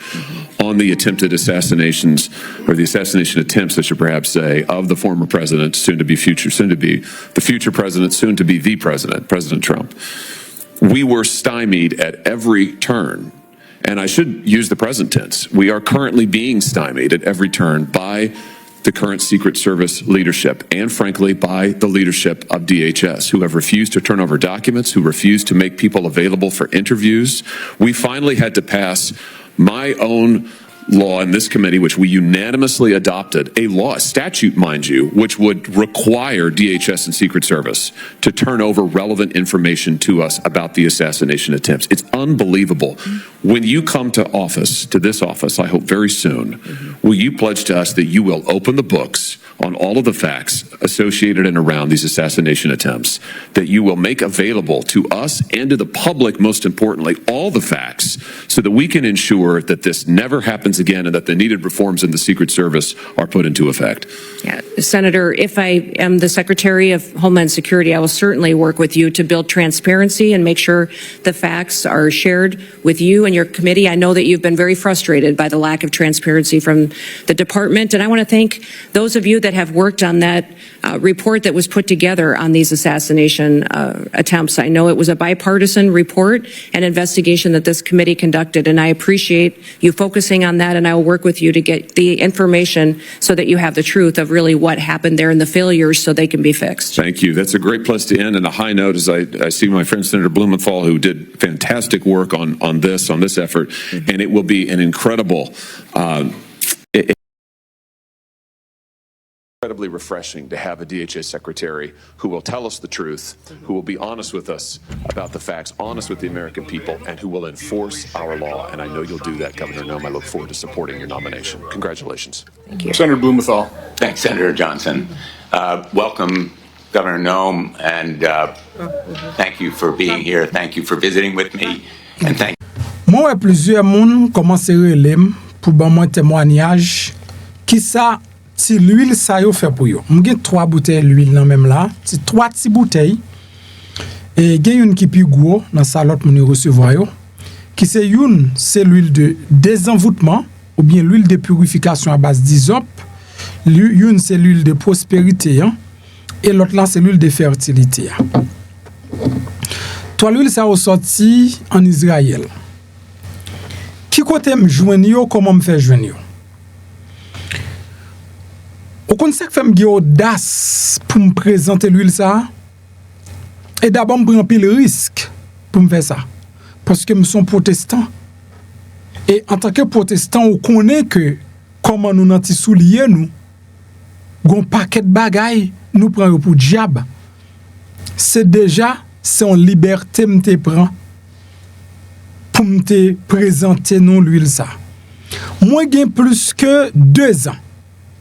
on the attempted assassinations, or the assassination attempts, I should perhaps say, of the former president, soon to be the future president, soon to be the president, President Trump. We were stymied at every turn. And I should use the present tense. We are currently being stymied at every turn by the current Secret Service leadership and, frankly, by the leadership of DHS, who have refused to turn over documents, who refused to make people available for interviews. We finally had to pass my own law in this committee, which we unanimously adopted, a law, a statute, mind you, which would require DHS and Secret Service to turn over relevant information to us about the assassination attempts. It's unbelievable. When you come to office, to this office, I hope very soon, will you pledge to us that you will open the books on all of the facts associated and around these assassination attempts, that you will make available to us and to the public, most importantly, all the facts so that we can ensure that this never happens again and that the needed reforms in the Secret Service are put into effect. Yeah, Senator, if I am the Secretary of Homeland Security, I will certainly work with you to build transparency and make sure the facts are shared with you and your committee. I know that you've been very frustrated by the lack of transparency from the department, and I want to thank those of you that have worked on that report that was put together on these assassination attempts. I know it was a bipartisan report and investigation that this committee conducted, and I appreciate you focusing on that, and I will work with you to get the information so that you have the truth of really what happened there and the failures so they can be fixed. Thank you. That's a great place to end. And a high note as I see my friend Senator Blumenthal, who did fantastic work on this effort, and it will be an incredibly refreshing to have a DHS secretary who will tell us the truth, who will be honest with us about the facts, honest with the American people, and who will enforce our law. And I know you'll do that, Governor Noem. I look forward to supporting your nomination. Congratulations. Thank you. Senator Blumenthal. Thanks, Senator Johnson. Welcome, Governor Noem, and thank you for being here. Thank you for visiting with me, and thank Moi, plusieurs moun commencé relem pour ban moi témoignage qui ça ti l'huile ça yo fait pour yo. M'gen 3 bouteilles l'huile nan même là, ti 3 ti bouteilles. Et gen une qui pi gros dans sa l'autre moun recevoir yo. Qui c'est une, c'est l'huile de désenvoûtement ou bien l'huile de purification à base d'hysope. Une c'est l'huile de prospérité hein, et l'autre là c'est l'huile de fertilité. Toi l'huile ça ressorti en Israël. Qui côté me joindre yo, comment me faire joindre yo? Au conseil que fait me audace pour me présenter l'huile ça. Et d'abord me prend pile risque pour me faire ça parce que me sont protestant. Et en tant que protestant, on connaît que comment nous nanti soulier nous gon paquet de bagaille nous prend pour diable. C'est déjà son liberté me te prend pour me te présenter non l'huile ça. Moi j'ai plus que 2 ans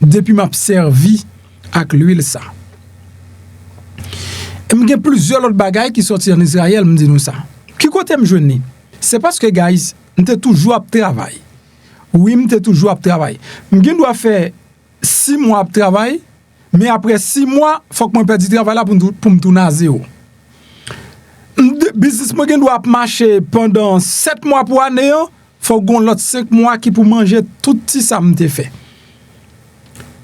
depuis m'a servi avec l'huile ça. Et j'ai plusieurs autres bagailles qui sortent en Israël me dit nous ça. Qui côté me joindre? C'est parce que guys, m'était toujours à travail. Oui, m'était toujours à travail. M'gen doit faire 6 mois à travail, mais après 6 mois, faut que moi perde du travail là pour me tourner à zéro. Business moi doit marcher pendant 7 mois pour année, faut gon l'autre 5 mois qui pour manger tout petit ça m'te fait.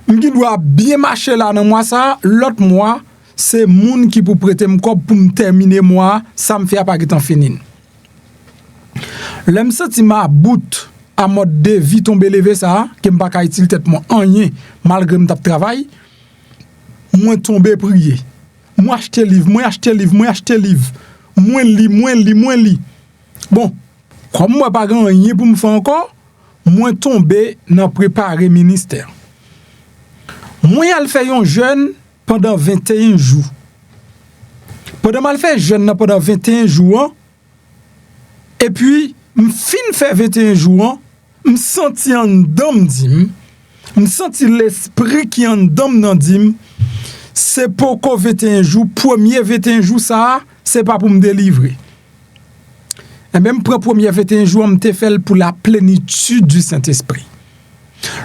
M'ki doit bien marcher là dans mois ça, l'autre mois c'est moun qui pour prêter me pour me terminer mois, ça me fait pas temps fini. L'aime senti ma bout à mode de vie tomber lever ça, que m'pa ka utile tête moi rien malgré m'tap travail. Moi tomber prier. Moi acheter livre, moi acheter livre. Moins li. Bon, comme moi pas grand rien pour me faire encore, moi tomber dans préparer ministère. Moi al fait un jeune pendant 21 jours. Pendant mal fait jeune pendant 21 jours. Et puis fin fait 21 jours, me senti en dom dim, me senti l'esprit qui en dom nan dim. C'est pour qu'on 21 jours, premier 21 jours ça, c'est pas pour me délivrer. Et même pour premier 21 jours, me te fait pour la plénitude du Saint-Esprit.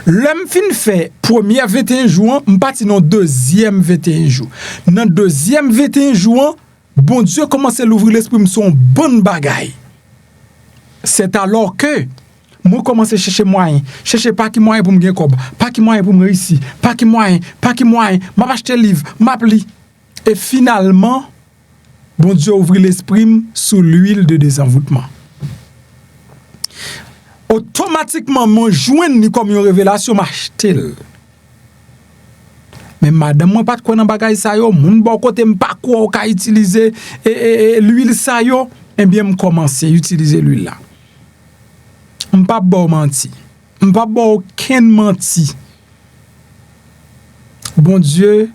L'homme fin fait premier 21 jours, me parti dans deuxième 21 jours. Dans deuxième 21 jours, bon Dieu commence à l'ouvrir l'esprit, me son bonne bagaille. C'est alors que moi commence à chercher moyen, chercher pas qui moyen pour me gagner cob, pas qui moyen pour me réussir, pas qui moyen, m'a acheter livre, m'a pli. Et finalement, bon Dieu ouvre l'esprit sous l'huile de désenvoûtement. Automatiquement, mon joint ni comme une révélation m'acheter. Mais madame, moi pas de quoi dans bagay sa yo, moun bon côté m'pa quoi ka utiliser l'huile sa yo, eh bien me commencer utiliser l'huile là. M'pa bon menti. M'pa bon aucun menti. Bon Dieu,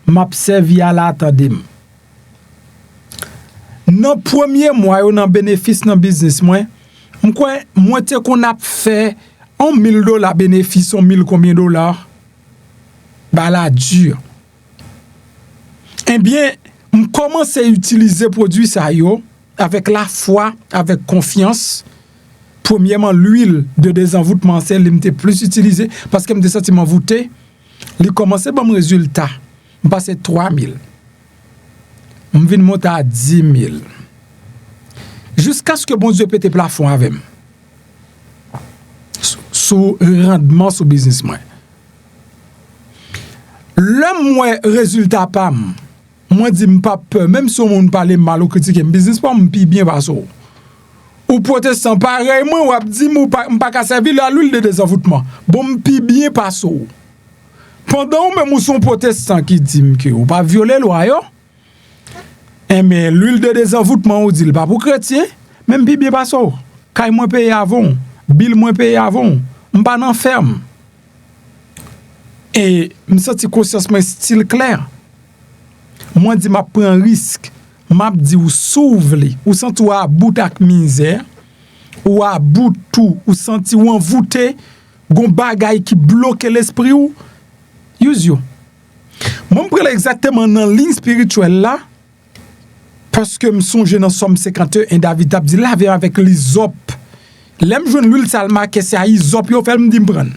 m'observe à la attendem. Dans premier mois yo nan bénéfice dans business moi te qu'on a fait $1,000 bénéfice, 1,000 combien dollars? Bah la dure. Eh bien, je commence à utiliser produit ça yo avec la foi, avec confiance. Premièrement, l'huile de désenvoûtement, c'est m'était plus utilisé parce que me senti m'envoûté. Il commençait bon résultat. Je passais 3,000. Je viens monter à 10,000. Jusqu'à ce que bon Dieu pète plafond avec moi. Sous rendement sous business moi. Le moins résultat pas moi dis pas peur même si on parle mal ou critiquer business pas m'pi bien pas ça. Ou protestant pareil moi ou dit m'pa ka servir la l'huile de désenvoûtement. Bon m'pi bien pas ça. Pendant même ou son protestant qui dit que ou pas violer loi yo. Mais l'huile de désenvoûtement ou dit pas pour chrétien même pi bien pas ça. Kay moins payer avant, bill moins payer avant. M'pa nan ferme. Et me senti conscience moi style clair. Moi dit m'a prend risque. M'a dit ou s'ouvre, ou senti ou à bout ak misère, ou à bout tout, ou senti ou envoûté, gon bagay qui bloque l'esprit ou use yo. Moi m'prend exactement dans ligne spirituelle là parce que me songe dans Somme 51 et David a dit laver avec l'hysope. L'aime joindre l'huile salma que c'est à hysope yo fait me dit m'prendre.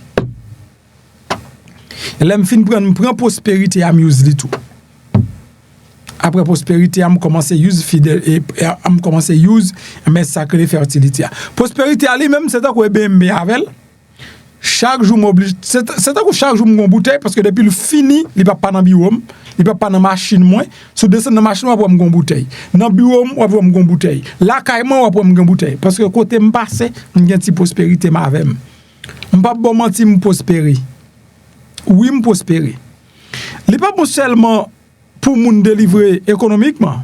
L'aime fin prend prospérité à m'use li tout. Après prospérité, je commence à use fidèle et je commence à use mes sacré fertilité. Prospérité ali même c'est quoi BMB avec chaque jour m'oblige c'est quoi chaque jour m'gon bouteille parce que depuis le fini, il pas dans biome, il pas dans machine moi, sous descendre dans machine on va m'gon bouteille. Dans biome on va m'gon bouteille. Là caïman on va m'gon bouteille parce que côté m'passé, m'gen ti prospérité ma avec. M'pas bon menti m'prospérer. Oui, me prospérer. Il pas bon seulement pour moun délivrer économiquement,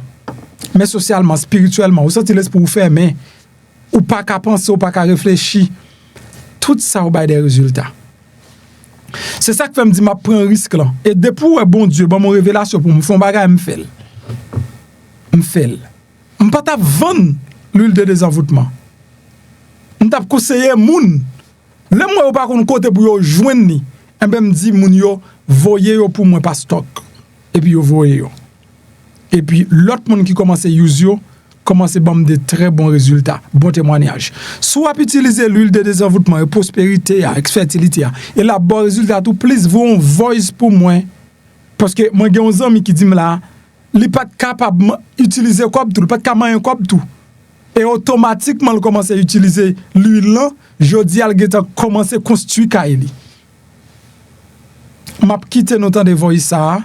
mais socialement, spirituellement. Ou senti l'esprit pour faire, mais ou pas qu'à penser, ou pas qu'à réfléchir. Tout ça, ou ba des résultats. C'est ça que fait me dire, m'a prend un risque là. Et depuis, bon Dieu, bon, mon révélation pour me faire un bagage, me fait. M'pas ta vendre l'huile de désenvoûtement. M't'a conseillé moun. Le moi ou pas qu'on côté pour yo joindre ni. Et ben me dit moun yo voyez yo pour moi pas stock. Et puis yo voyez yo. Et puis l'autre monde qui commence à use yo commence à bam de très bons résultats, bon témoignage. Soit utiliser l'huile de désenvoûtement et prospérité, fertilité et la bon résultat tout plus vont voice pour moi parce que moi j'ai un ami qui dit là, il pas capable utiliser comme tout, pas capable comme tout. Et automatiquement il commence à utiliser l'huile là, Jodi al geta commencer construire kaili. M'a quitté nos temps de voix ça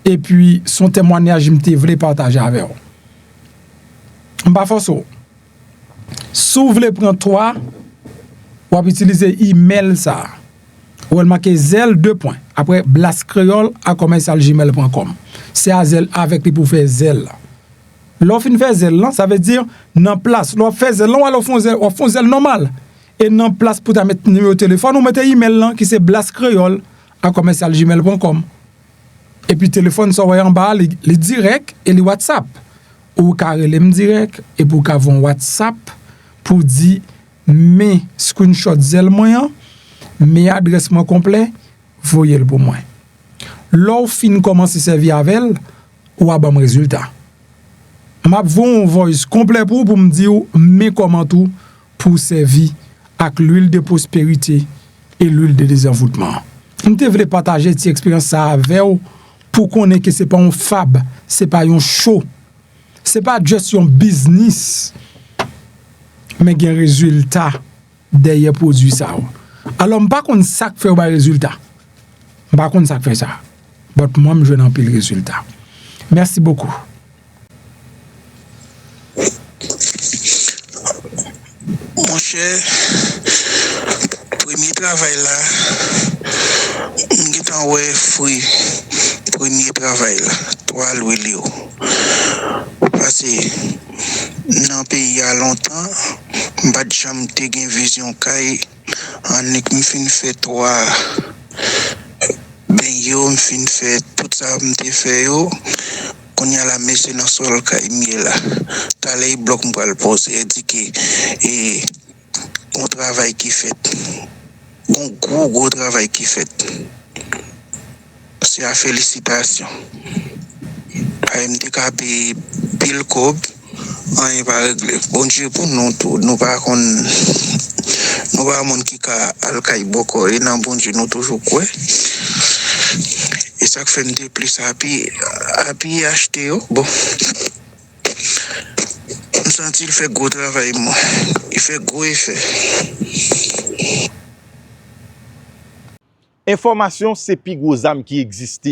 et puis son témoignage m'te voulait partager avec vous. M'pa force. Si vous voulez prendre toi ou utiliser email ça. Ou elle marque zel 2 points après blastcreole@gmail.com. C'est à zel avec lui pour faire zel. L'offre fait zel là, ça veut dire dans place. L'offre fait zel là, on font zel normal. Et dans place pour ta mettre numéro de téléphone, on mettez email là qui c'est blastcreole@gmail.com. Et puis téléphone ça en bas les direct et les WhatsApp. Ou carré les direct et pour qu'avon WhatsApp pour dire mes screenshot zel moyen, mes adresse moi complet, voyez le pour moi. L'offre fin commence à servir avec elle ou à bon résultat. M'a vont voice complet pour me dire mes comment tout pour servir avec l'huile de prospérité et l'huile de désenvoûtement. Je voulais partager cette expérience ça avec vous pour qu'on ait que c'est pas un fab, c'est pas un show, c'est pas juste un business, mais un résultat derrière produit ça. Alors pas qu'on ça fait un résultat, pas qu'on ça fait ça, mais moi je n'en pile résultat. Merci beaucoup. Mon cher, premier travail là, m'gétan ouais fruit premier travail là, 3 louis. Parce que dans le pays il y a longtemps, pas de jamais une vision caille en est me fin fait 3 ben yo me fin fait tout ça me fait yo qu'on y a la messe dans sol caille là. T'as les blocs me le poser dit que et un travail qui fait un gros travail qui fait. C'est à félicitation. AMD paye pile cob, on va régler. Bon Dieu pour nous tout, nous pas monde qui a alcaï beaucoup et non bon Dieu nous toujours quoi. Et ça fait me plus happy acheter bon. On sent il fait gros travail moi. Il fait gros effet. Information, c'est pi gros âme qui existe.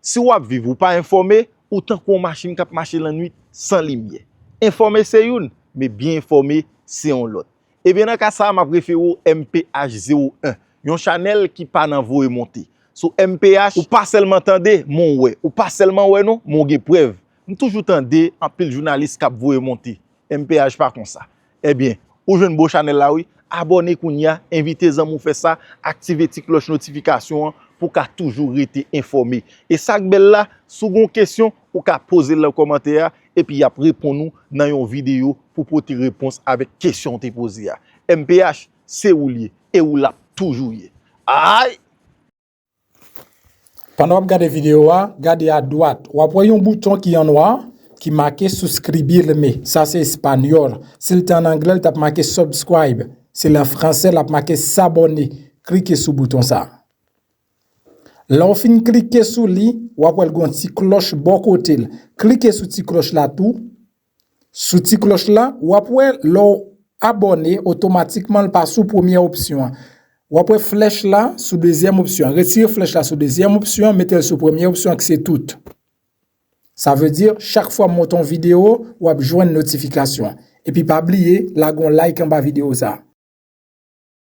Si vous vivez ou pas informé, autant qu'on machine qui marche la nuit sans lumière. Informé c'est une, mais bien informé c'est un l'autre. Et bien dans cas ça, m'a préféré MPH01, un channel qui pas dans vous monter. Sur MPH, ou pas seulement entendre mon ouais, ou pas seulement ouais non, mon gen preuve. Nous toujours entendre en pile journaliste qui vous monter. MPH pas comme ça. Eh bien, ou jeune beau channel là oui, abonnez kounya, invitez amis faire ça, activez la cloche notification pour qu'à toujours être informé. Et ça belle là, sous une question ou qu'à poser le commentaire et puis y a répondre nous dans une vidéo pour porter réponse avec question te posée. MPH c'est ou lié et ou l'a toujours lié. Aïe. Pendant que vous regardez la vidéo, regardez à droite, vous voyez un bouton qui est en noir qui marqué souscribir mais ça c'est espagnol. Si c'est en anglais, tu as marqué subscribe. C'est en français, tu as marqué s'abonner. Cliquez sur le bouton ça. Là, on finit cliquer sur lui, ou après une petite cloche bon côté. Cliquez sur cette cloche là tout. Sur cette cloche là, ou après l'on abonner automatiquement le passe sous première option. Ou après flèche là sous deuxième option. Retirez flèche là sous deuxième option, mettez-le sous première option que c'est tout. Ça veut dire chaque fois monter une vidéo, ou joindre une notification. Et puis pas oublier, là gon like en bas vidéo ça.